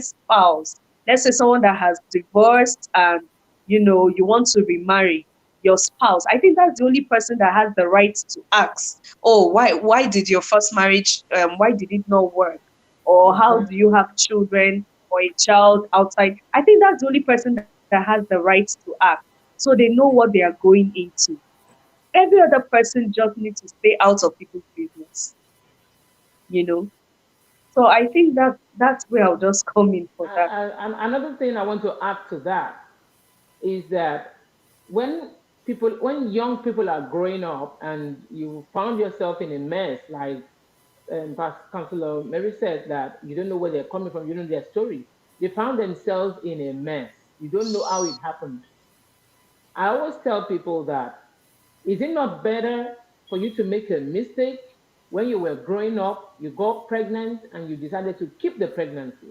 spouse. Let's say someone that has divorced, and you want to remarry your spouse. I think that's the only person that has the right to ask, oh, why did your first marriage, why did it not work, or how do you have children or a child outside. I think that's the only person that has the right to ask, so they know what they are going into. Every other person just needs to stay out of people's business, you know. So I think that's where I'll just come in for that. And another thing I want to add to that is that when when young people are growing up and you found yourself in a mess, like past Councillor Mary said, that you don't know where they're coming from, you don't know their story. They found themselves in a mess. You don't know how it happened. I always tell people that, is it not better for you to make a mistake when you were growing up, you got pregnant and you decided to keep the pregnancy?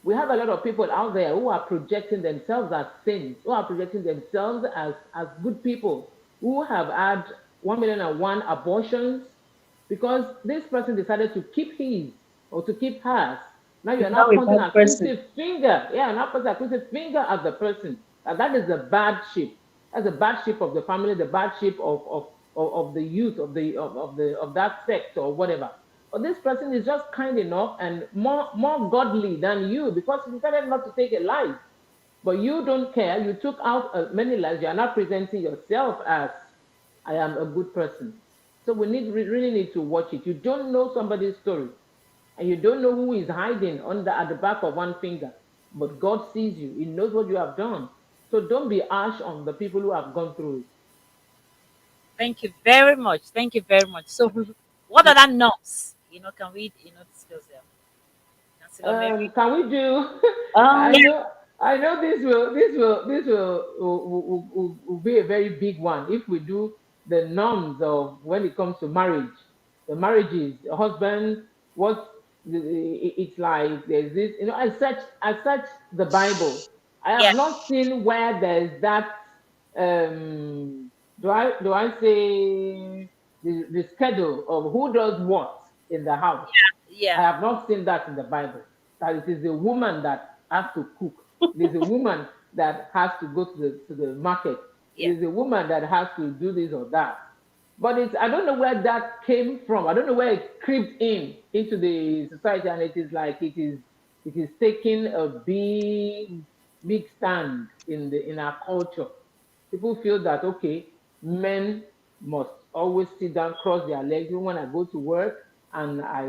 We have a lot of people out there who are projecting themselves as saints, who are projecting themselves as good people, who have had 1,000,001 abortions because this person decided to keep his or to keep hers. Now It's you're now now a pointing bad person. accusing finger. Yeah, now pointing accusing finger at the person. That is the bad sheep. That's the bad sheep of the family, the bad sheep of the youth of that sect or whatever. But this person is just kind enough and more godly than you because he decided not to take a life. But you don't care. You took out many lives. You are not presenting yourself as I am a good person. So really need to watch it. You don't know somebody's story, and you don't know who is hiding under at the back of one finger. But God sees you. He knows what you have done. So don't be harsh on the people who have gone through it. Thank you very much. Thank you very much. So, what are the norms? Can we, discuss them? Councillor Mary. Can we do? I Yeah, Um, know, I know this will be a very big one if we do the norms of when it comes to marriage. The marriages, the husband, what it's like. There's this, as such the Bible. I yeah, have not seen where there's that. Um, do I say the schedule of who does what in the house? I yeah, have not seen that in the Bible. That it is a woman that has to cook. It is a woman that has to go to the market. It yeah. is a woman that has to do this or that. But I don't know where that came from. I don't know where it crept into the society, and it is like it is taking a big stand in our culture. People feel that, okay, men must always sit down, cross their legs. Even when I go to work and I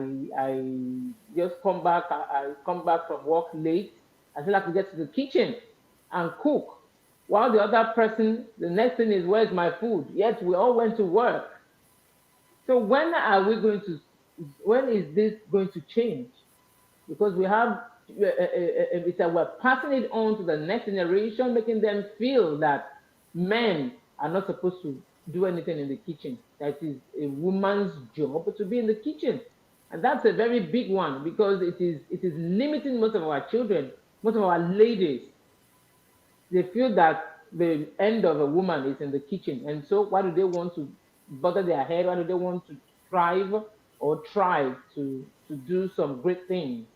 just come back, I come back from work late, I still have to get to the kitchen and cook. While the other person, the next thing is, where's my food? Yet we all went to work. So when is this going to change? Because we have it's that we're passing it on to the next generation, making them feel that men are not supposed to do anything in the kitchen. That is a woman's job to be in the kitchen. And that's a very big one because it is limiting most of our children, most of our ladies. They feel that the end of a woman is in the kitchen. And so why do they want to bother their head? Why do they want to strive or try to do some great things?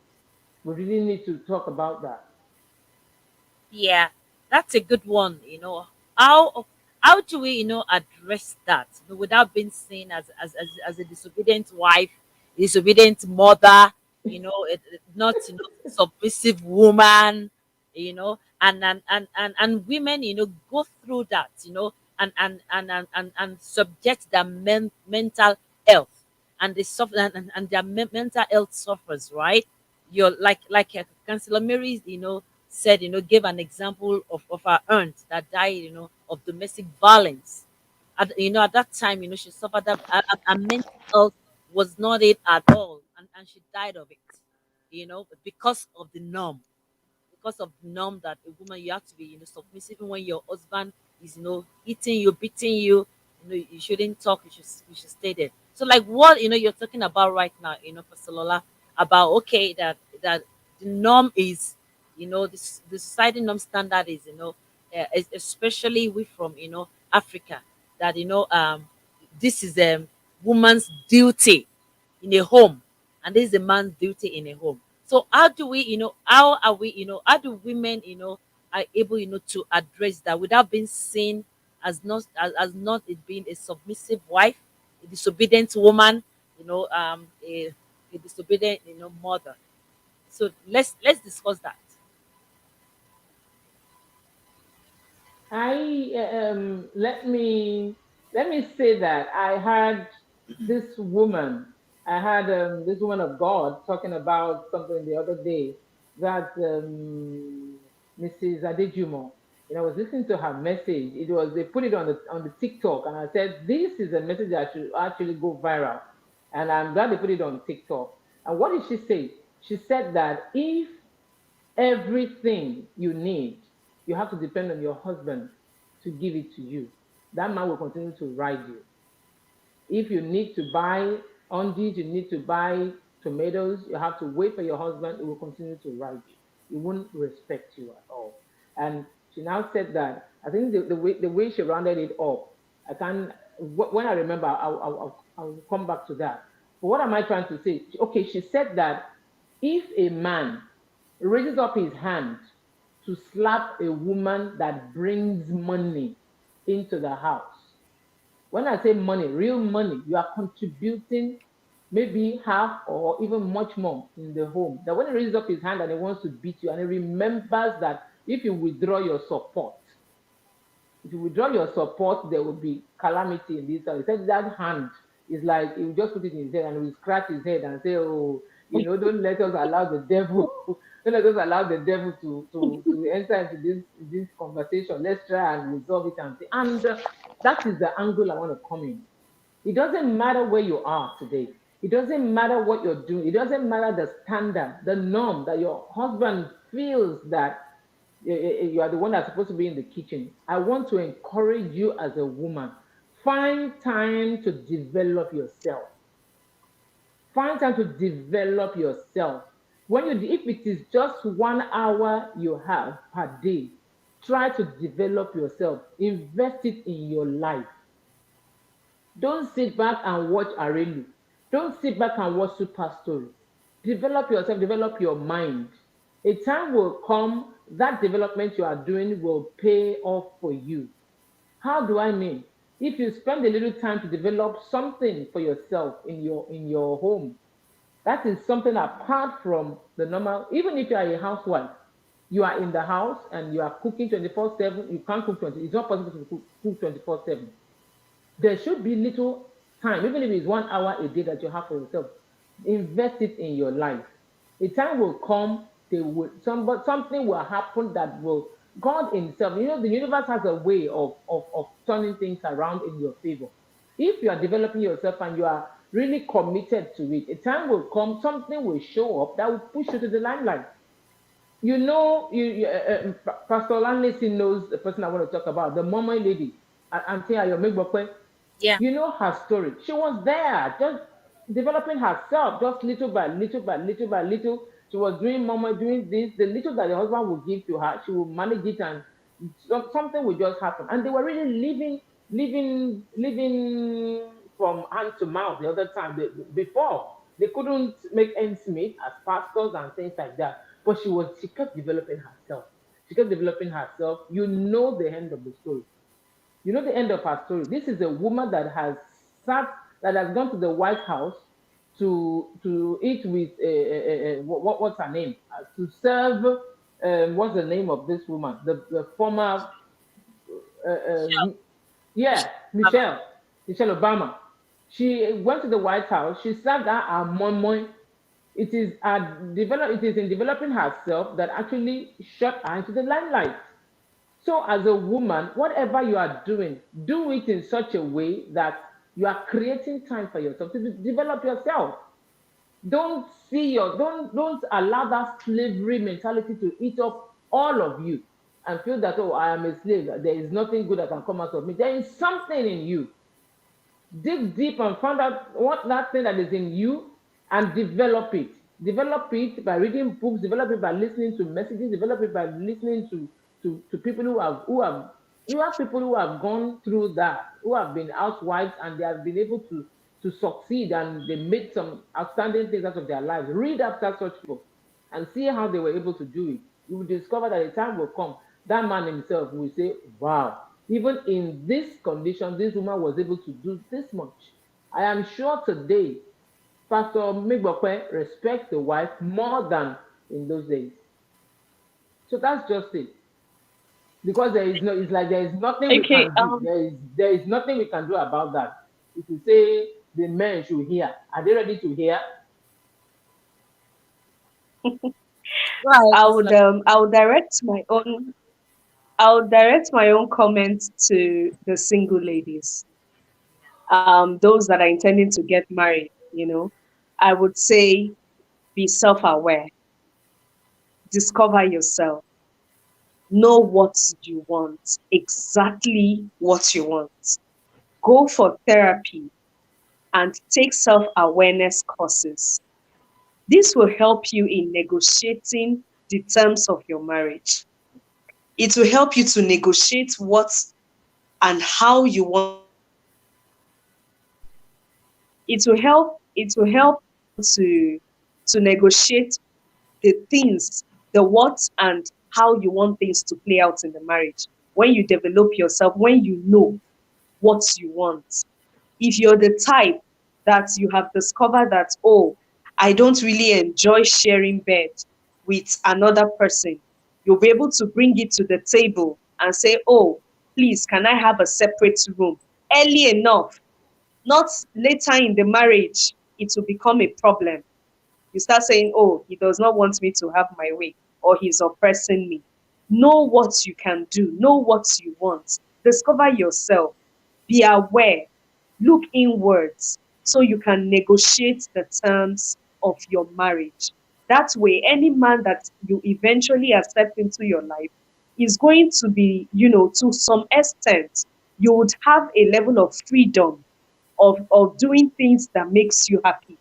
We really need to talk about that. Yeah, that's a good one. How do we address that, without being seen as a disobedient wife, disobedient mother, not submissive woman, and women go through that, and subject their mental health, and they suffer, and their mental health suffers, right? You're like Councillor Mary, said, gave an example of her aunt that died, of domestic violence. At that time, she suffered that her mental health was not it at all, and she died of it, because of the norm, because of the norm that a woman, you have to be submissive. Even when your husband is hitting you, beating you, you shouldn't talk. You should stay there. So like what you're talking about right now, Pastor Lola, about, okay, that the norm is, the society norm standard is, especially we from Africa, that this is a woman's duty in a home, and this is a man's duty in a home. So how do we, how are we, how do women, are able, to address that without being seen as not it being a submissive wife, a disobedient woman, a disobedient, mother. So let's discuss that. I let me say that I had this woman. I had this woman of God talking about something the other day that Mrs. Adeyemo. I was listening to her message. It was they put it on the TikTok, and I said this is a message that should actually go viral, and I'm glad they put it on TikTok. And what did she say? She said that if everything you need, you have to depend on your husband to give it to you. That man will continue to ride you. If you need to buy undies, you need to buy tomatoes, you have to wait for your husband, he will continue to ride you. He won't respect you at all. And she now said that, I think the way she rounded it up, I can, when I remember, I'll come back to that. But what am I trying to say? Okay, she said that if a man raises up his hand to slap a woman that brings money into the house, when I say money, real money, you are contributing maybe half or even much more in the home. That when he raises up his hand and he wants to beat you, and he remembers that if you withdraw your support, if you withdraw your support, there will be calamity in this house. He said that hand is like he will just put it in his head and he will scratch his head and say, "Oh, don't let us allow the devil, don't let us allow the devil to enter into this conversation. Let's try and resolve it and see." And that is the angle I want to come in. It doesn't matter where you are today. It doesn't matter what you're doing. It doesn't matter the standard, the norm that your husband feels that you are the one that's supposed to be in the kitchen. I want to encourage you as a woman. Find time to develop yourself. Find time to develop yourself. If it is just 1 hour you have per day, try to develop yourself. Invest it in your life. Don't sit back and watch Arelu. Don't sit back and watch Super Story. Develop yourself, develop your mind. A time will come that development you are doing will pay off for you. How do I mean? If you spend a little time to develop something for yourself in your home, that is something apart from the normal. Even if you are a housewife, you are in the house and you are cooking 24/7. You can't cook 20. It's not possible to cook 24/7. There should be little time, even if it's 1 hour a day that you have for yourself. Invest it in your life. A time will come, something will happen that will, God Himself, the universe has a way of turning things around in your favor. If you are developing yourself and you are really committed to it, a time will come, something will show up that will push you to the limelight. Pastor Lanley knows the person I want to talk about, the Mama lady, Auntie Ayomegbokwe. Yeah. You know her story. She was there. developing herself just little by little by little by little. She was doing mama doing this. The little that the husband would give to her, she would manage it, and something would just happen. And they were really living from hand to mouth the other time. Before they couldn't make ends meet as pastors and things like that. But she kept developing herself. She kept developing herself. You know the end of the story. You know the end of her story. This is a woman that has sat, that has gone to the White House to eat with what's her name, to serve. What's the name of this woman? The former, uh, uh, yeah, Um, Michelle Obama. She went to the White House. She sat down at Moin. It is It is in developing herself that actually shot her into the limelight. So, as a woman, whatever you are doing, do it in such a way that you are creating time for yourself to develop yourself. Don't allow that slavery mentality to eat up all of you and feel that, oh, I am a slave. There is nothing good that can come out of me. There is something in you. Dig deep and find out what that thing that is in you, and develop it. Develop it by reading books, develop it by listening to messages, develop it by listening to people who have you have people who have gone through that, who have been housewives, and they have been able to succeed, and they made some outstanding things out of their lives. Read after such people and see how they were able to do it. You will discover that a time will come, that man himself will say, wow, even in this condition, this woman was able to do this much. I am sure today, Pastor Migbokwe respects the wife more than in those days. So that's just it. Because it's like there is nothing we Okay, can do. There is nothing we can do about that. If you say the men should hear, are they ready to hear? go ahead, Sister. I would direct my own comments to the single ladies, those that are intending to get married. I would say be self-aware, discover yourself, know what you want, exactly what you want. Go for therapy and take self-awareness courses. This will help you in negotiating the terms of your marriage. It will help you to negotiate what and how you want the marriage to play out. It will help to negotiate the things, the what and how you want things to play out in the marriage. When you develop yourself, when you know what you want. If you're the type that you have discovered that, oh, I don't really enjoy sharing bed with another person, you'll be able to bring it to the table and say, oh, please, can I have a separate room? Early enough, not later in the marriage, it will become a problem. You start saying, oh, he does not want me to have my way, or he's oppressing me. Know what you can do, know what you want, discover yourself, be aware, look inwards so you can negotiate the terms of your marriage. That way, any man that you eventually accept into your life is going to be, to some extent, you would have a level of freedom of doing things that makes you happy.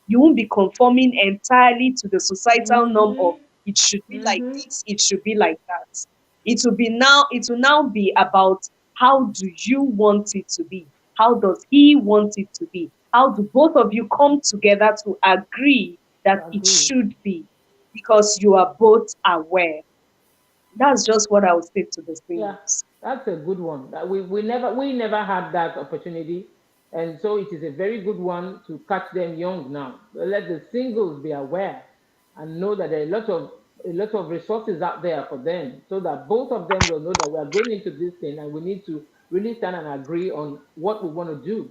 You won't be conforming entirely to the societal norm of Mm-hmm. it should be like Mm-hmm. this, it should be like that. It will now be about how do you want it to be? How does he want it to be? How do both of you come together to agree that To it agree. should be? Because you are both aware. That's just what I would say to the Yeah. Yeah, singles. that's a good one. We never had that opportunity, and so it is a very good one to catch them young now. Let the singles be aware and know that there are a lot of resources out there for them, so that both of them will know that we are going into this thing and we need to really stand and agree on what we want to do.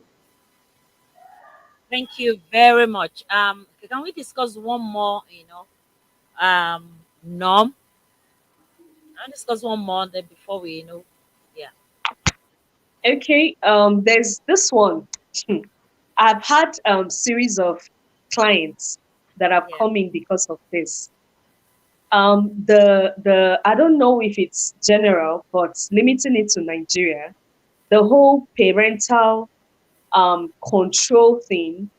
Thank you very much. Can we discuss one more, norm? I'll discuss one more then before we, yeah, Okay, there's this one. I've had series of clients that have yeah, come in because of this. The I don't know if it's general, but limiting it to Nigeria, the whole parental control thing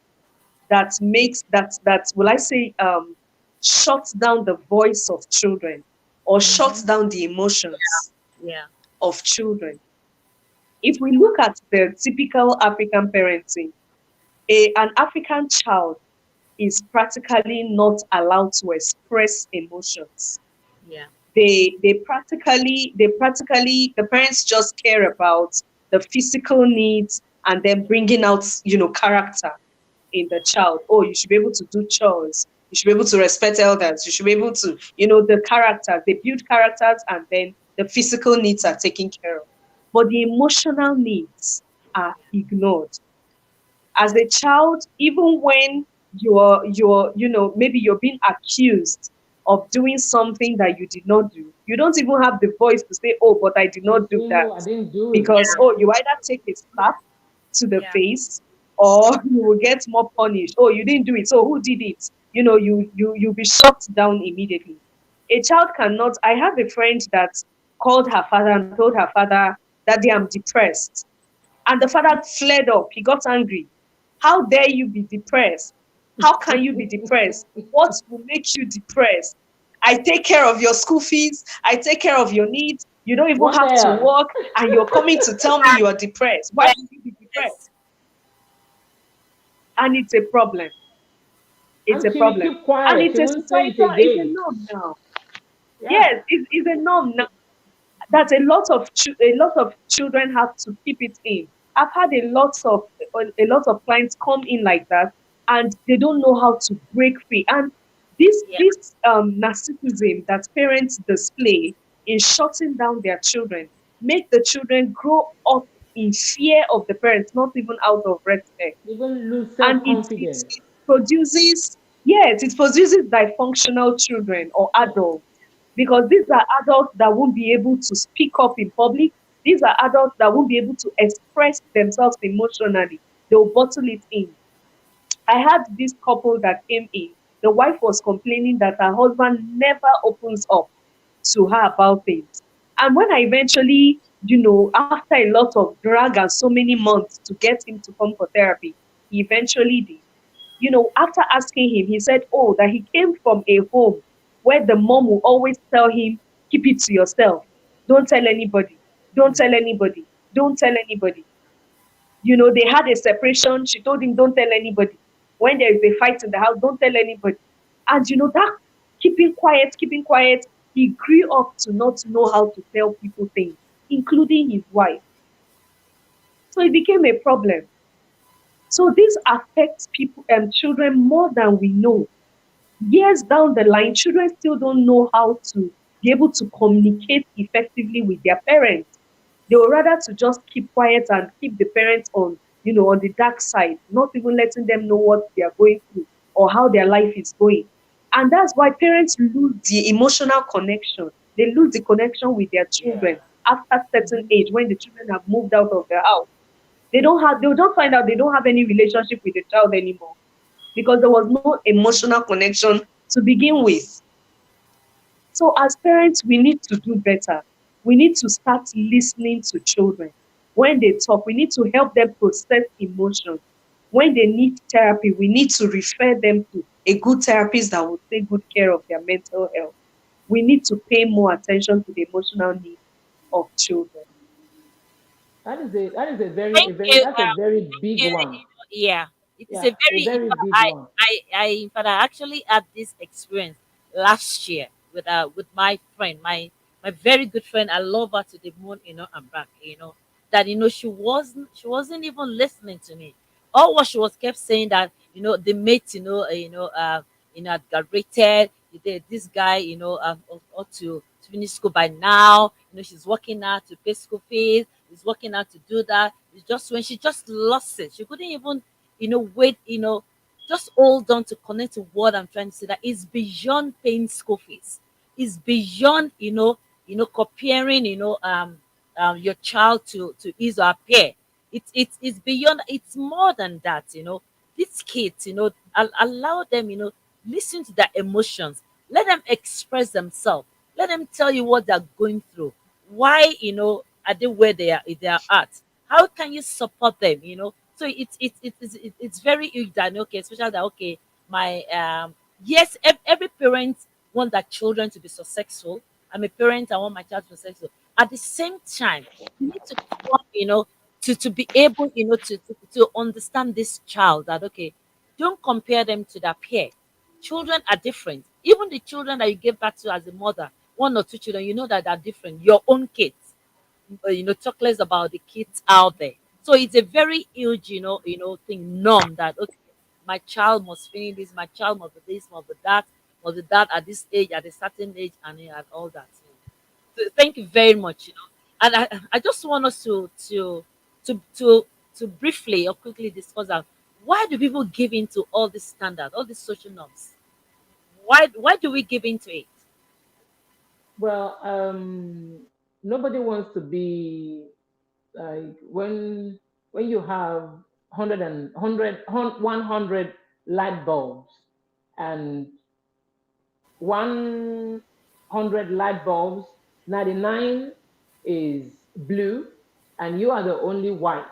that makes that will I say shuts down the voice of children or shuts down the emotions Yeah. of children. If we look at the typical African parenting, an African child is practically not allowed to express emotions. Yeah. They practically the parents just care about the physical needs and then bringing out character in the child. Oh, you should be able to do chores, you should be able to respect elders, you should be able to, the characters, they build characters and then the physical needs are taken care of, but the emotional needs are ignored. As a child, even when maybe you're being accused of doing something that you did not do, you don't even have the voice to say, oh, but I did To not do say that. no, I didn't do it. Because, Yeah. oh, you either take a slap to the Yeah. face or you will get more punished. Oh, you didn't do it, so who did it? You'll be shut down immediately. A child cannot. I have a friend that called her father and told her father that I'm depressed, and the father flared up. He got angry. How dare you be depressed? How can you be depressed? What will make you depressed? I take care of your school fees. I take care of your needs. You don't even What have to else? work, and you're coming to tell me you are depressed. Why Yes. should you be depressed? Yes. And it's a problem. It's And a she will problem. keep And quiet. it's She a won't say it societal, it's a again. norm now. Yeah. Yes, it's a norm now that a lot of children have to keep it in. I've had a lot of clients come in like that, and they don't know how to break free. And Yeah. this narcissism that parents display in shutting down their children make the children grow up in fear of the parents, not even out of respect. Even lose And self confidence. it produces, yes, it produces dysfunctional children or adults, because these are adults that won't be able to speak up in public. These are adults that won't be able to express themselves emotionally. They'll bottle it in. I had this couple that came in. The wife was complaining that her husband never opens up to her about things. And when I eventually, after a lot of drag and so many months to get him to come for therapy, he eventually did. After asking him, he said, oh, that he came from a home where the mom will always tell him, keep it to yourself. Don't tell anybody. Don't tell anybody. Don't tell anybody. They had a separation. She told him, don't tell anybody. When there is a fight in the house, don't tell anybody. And that keeping quiet, he grew up to not know how to tell people things, including his wife. So it became a problem. So this affects people and children more than we know. Years down the line, children still don't know how to be able to communicate effectively with their parents. They would rather to just keep quiet and keep the parents on the dark side, not even letting them know what they are going through or how their life is going. And that's why parents lose the emotional connection. They lose the connection with their Yeah. children after certain age when the children have moved out of their house. They'll just find out they don't have any relationship with the child anymore because there was no emotional connection to begin with. So, as parents, we need to do better. We need to start listening to children. When they talk, we need to help them process emotions. When they need therapy, we need to refer them to a good therapist that will take good care of their mental health. We need to pay more attention to the emotional needs of children. That is a very Thank you. that's a very Thank big you. one. Yeah, it is a Yeah, a very. In very fact, big one. in fact, I actually had this experience last year with my friend, my very good friend. I love her to the moon, and back. That she wasn't even listening to me. All what she was kept saying that the mates, had graduated. This guy, ought to finish school by now. She's working out to pay school fees. He's working out to do that. It's just when she just lost it, she couldn't even, wait, just hold on to connect to what I'm trying to say. That is beyond paying school fees. It's beyond, comparing, your child to his or her peer. It's beyond. It's more than that. These kids, allow them, listen to their emotions. Let them express themselves. Let them tell you what they're going through. Why, are they where they are at? How can you support them? So it's very huge that okay, especially that okay, my yes, every parent want their children to be successful. I'm a parent, I want my child to be successful. At the same time, you need to come, to be able, to understand this child that okay, don't compare them to their peer. Children are different. Even the children that you gave back to as a mother, one or two children, you know that they're different. Your own kids, talk less about the kids out there. So it's a very huge, thing, norm that okay, my child must finish this, my child must be this, must be that at this age, at a certain age, and all that. So thank you very much. And I just want us to briefly or quickly discuss that. Why do people give into all this standard, all these social norms? Why do we give into it? Well, nobody wants to be like when you have 100 light bulbs, and 100 light bulbs, 99 is blue, and you are the only white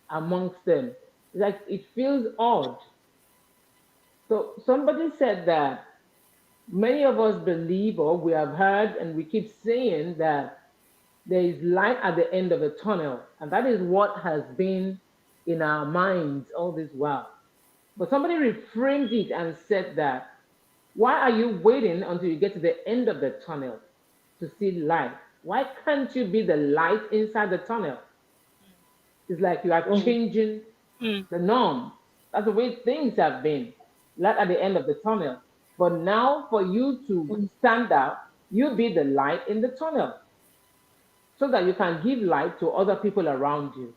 amongst them. Like it feels odd. So somebody said that many of us believe, or we have heard and we keep saying that there is light at the end of a tunnel, and that is what has been in our minds all this while. But somebody reframed it and said that, why are you waiting until you get to the end of the tunnel to see light? Why can't you be the light inside the tunnel? It's like you are Mm, changing Mm, the norm. That's the way things have been, light at the end of the tunnel. But now, for you to mm, stand out, you be the light in the tunnel so that you can give light to other people around you.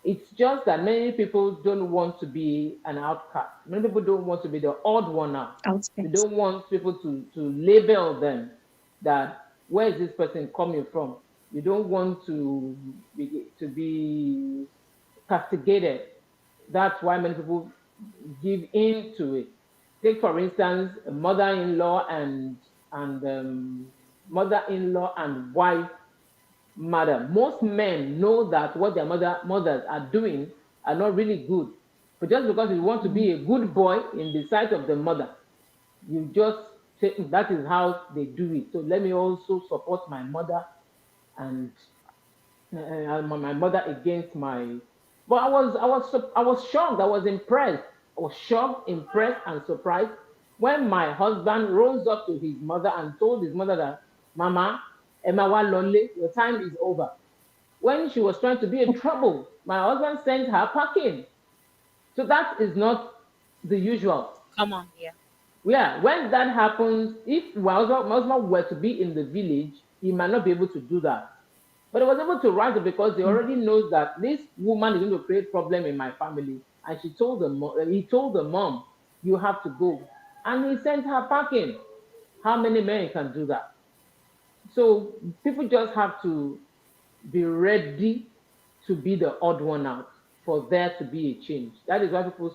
It's just that many people don't want to be an outcast. Many people don't want to be the odd one out. They outskirts. don't want people to label them that where is this person coming from? You don't want to be castigated. That's why many people give in to it. Take for instance, a mother-in-law and mother-in-law and wife matter. Most men know that what their mothers are doing are not really good. But just because you want to Mm, be a good boy in the sight of the mother, you just say, that is how they do it. So let me also support my mother and my mother against my. But I was shocked. I was impressed. I was shocked, impressed, and surprised when my husband rose up to his mother and told his mother that, "Mama, Emma wa lole, your time is over." When she was trying to be a trouble, my husband sent her packing. So that is not the usual. come on, yeah. Yeah, when that happens, if my husband were to be in the village, he might not be able to do that. But he was able to write it because he mm, already knows that this woman is going to create problem in my family. And he told the mom, "You have to go." And he sent her packing. How many men can do that? So people just have to be ready to be the odd one out for there to be a change. That is why people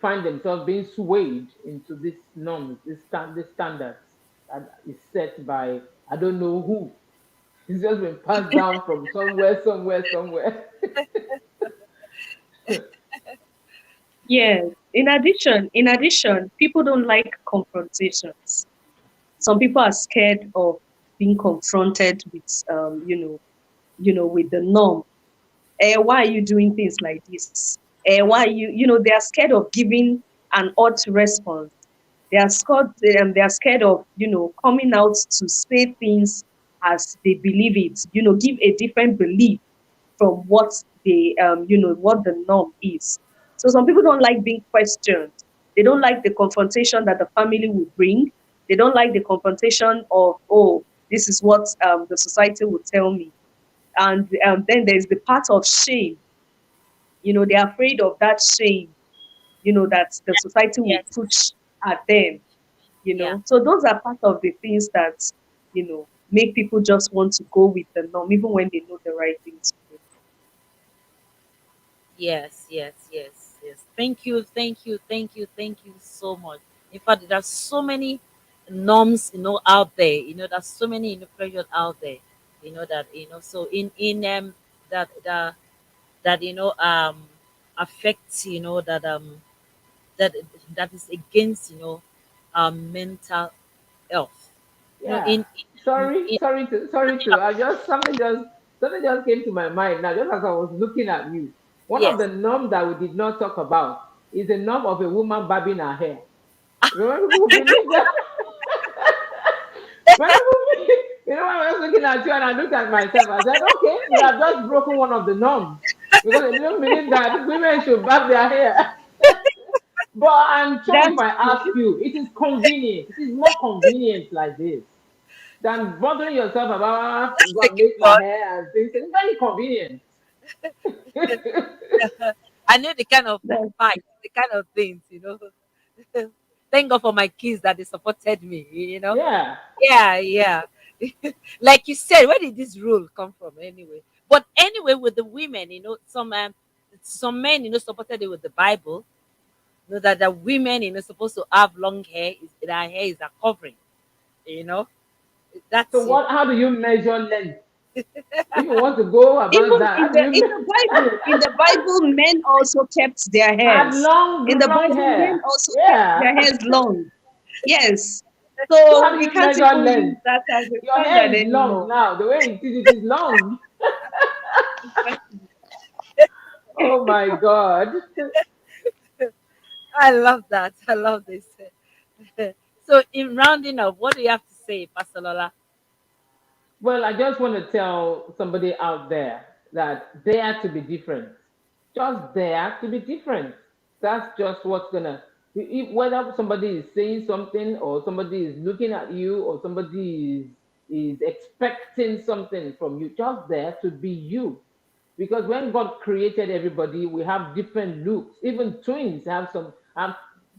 find themselves being swayed into these norms, these standards that is set by I don't know who. It's just been passed down from somewhere, somewhere, somewhere. yes. In addition, people don't like confrontations. Some people are scared of being confronted with, with the norm. Why are you doing things like this? Why are they are scared of giving an odd response. They are scared of, coming out to say things as they believe it, give a different belief from what the norm is. So some people don't like being questioned. They don't like the confrontation that the family will bring. They don't like the confrontation of, oh, this is what the society will tell me. And then there's the part of shame. They're afraid of that shame, that the society will put Yes. at them. Yeah. So those are part of the things that make people just want to go with the norm even when they know the right thing to do. Yes, yes, yes, yes. Thank you, thank you, thank you, thank you so much. In fact, there's so many norms, out there. There's so many, pressure out there. That, so in that that affects, that that is against, mental health. Yeah. In Sorry to. I just something just came to my mind now. Just as I was looking at you, one of yes. the norms that we did not talk about is the norm of a woman bobbing her hair. Remember who believe that? When people, I was looking at you and I looked at myself, I said, okay, we have just broken one of the norms because I didn't believe that women should bob their hair. But I'm sure if That's I ask true. you, it is convenient. It is more convenient like this than bothering yourself about go and Thank you, make my God. hair and things. It's very convenient. I know the kind of That's fight, the kind of things, Thank God for my kids that they supported me, Yeah. Yeah, yeah. Like you said, where did this rule come from anyway? But anyway, with the women, some men, supported it with the Bible. That the women, supposed to have long hair, is their hair is a covering, you know. So That's what? How do you measure length? If you want to go about even that, how do in you the Bible. In the Bible, men also kept their had hairs. In long the long Bible, men hair? also kept Yeah. their hairs long. Yes. So how So do we you can't measure even use length? that as a Your hair standard is long anymore. now. The way it is long. Exactly. Oh my God. I love that. I love this. So, in rounding up, what do you have to say, Pastor Lola? Well, I just want to tell somebody out there that dare to be different. Just dare to be different. That's just what's gonna. Whether somebody is saying something, or somebody is looking at you, or somebody is expecting something from you, just dare to be you. Because when God created everybody, we have different looks. Even twins have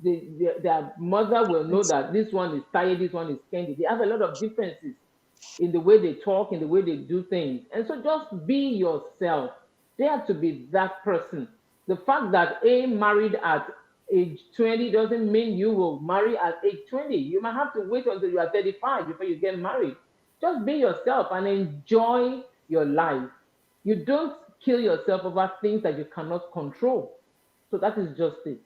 their mother will know that this one is tired, this one is candy. They have a lot of differences in the way they talk, in the way they do things. And so just be yourself. Dare to be that person. The fact that A married at age 20 doesn't mean you will marry at age 20. You might have to wait until you are 35 before you get married. Just be yourself and enjoy your life. You don't kill yourself over things that you cannot control. So that is just it.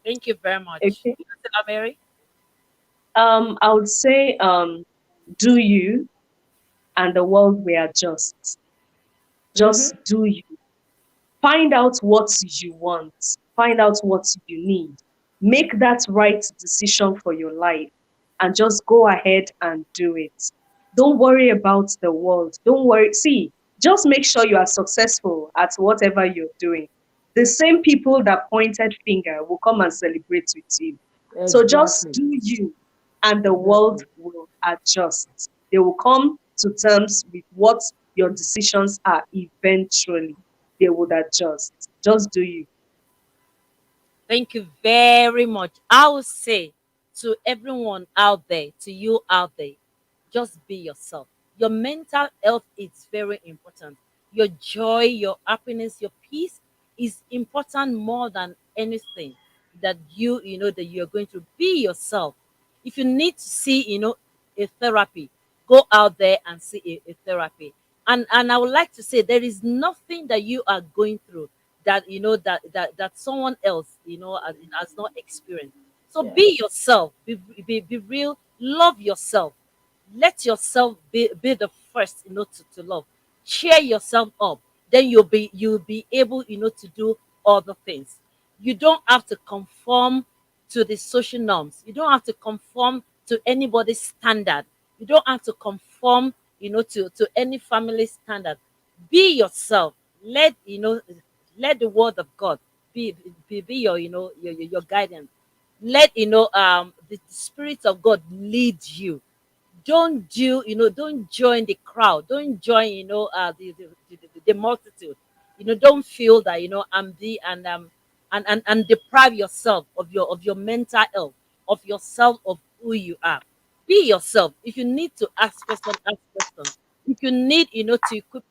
Thank you very much, Okay. Pastor Mary. I would say, do you, and the world will adjust. Mm-hmm. Just do you. Find out what you want, find out what you need, make that right decision for your life, and just go ahead and do it. Don't worry about the world. Don't worry. See, just make sure you are successful at whatever you're doing. The same people that pointed finger will come and celebrate with you. So just Exactly. do you, and the world Exactly. will adjust. They will come to terms with what your decisions are eventually. They would adjust. Just do you. Thank you very much. I will say to everyone out there, to you out there, just be yourself. Your mental health is very important. Your joy, your happiness, your peace is important more than anything that that you're going to be yourself. If you need to see, a therapy, go out there and see a therapy. And I would like to say there is nothing that you are going through that that someone else has not experienced. So Yeah. be yourself, be real, love yourself, let yourself be the first to love, cheer yourself up, then you'll be able to do other things. You don't have to conform to the social norms. You don't have to conform to anybody's standard. You don't have to conform to any family standard. Be yourself. Let the word of God be your your guidance. Let the spirit of God lead you. Don't join the crowd, don't join the multitude. Don't feel that I'm the and deprive yourself of your mental health, of yourself, of who you are. Be yourself. If you need to ask questions, ask questions. If you need to equip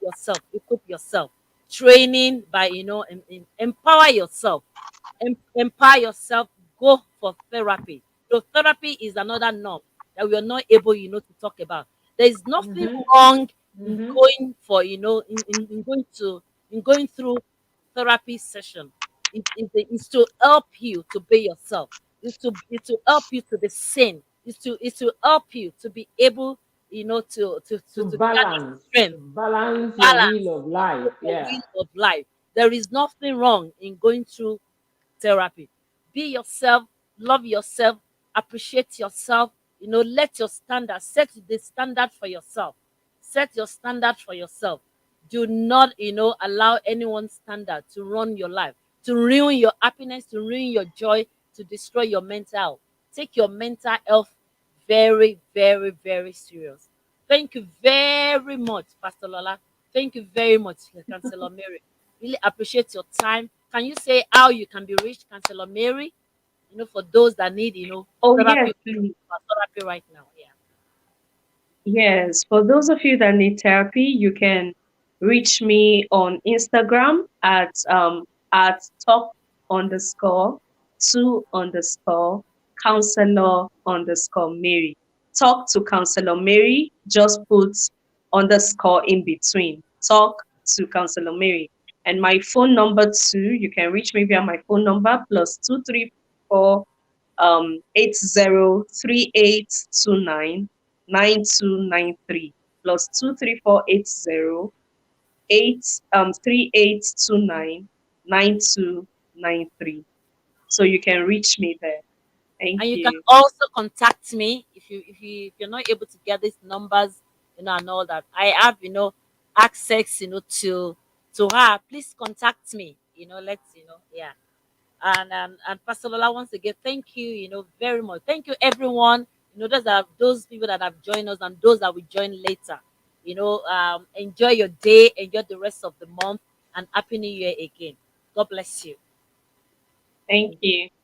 yourself. Training by empower yourself. Empower yourself. Go for therapy. So therapy is another norm that we are not able to talk about. There is nothing Mm-hmm. wrong in Mm-hmm. going for in going to in going through therapy session is to help you to be yourself. Is to help you to be sane. Is to help you to be able, to gather To strength, to balance your balance, wheel of life. your Yeah. wheel of life. There is nothing wrong in going through therapy. Be yourself, love yourself, appreciate yourself. Let your standard, set the standard for yourself. Set your standard for yourself. Do not, allow anyone's standard to run your life, to ruin your happiness, to ruin your joy, to destroy your mental health. Take your mental health very, very, very serious. Thank you very much, Pastor Lola. Thank you very much, Counselor Mary. Really appreciate your time. Can you say how you can be reached, Counselor Mary? For those that need, Oh, yes, therapy, please. therapy right now. Yeah. Yes, for those of you that need therapy, you can reach me on Instagram at top underscore two underscore counselor underscore Mary. Talk to Counselor Mary, just put underscore in between. Talk to Counselor Mary. And my phone number too, you can reach me via my phone number +234 8038299293 +2348038299293. So you can reach me there. Thank And you can you. also contact me if you're not able to get these numbers, and all that. I have, access, to her. Please contact me. Let's, yeah. And Pastor Lola, once again, thank you, very much. Thank you, everyone. Those people that have joined us and those that will join later. Enjoy your day, enjoy the rest of the month, and happy New Year again. God bless you. Thank you.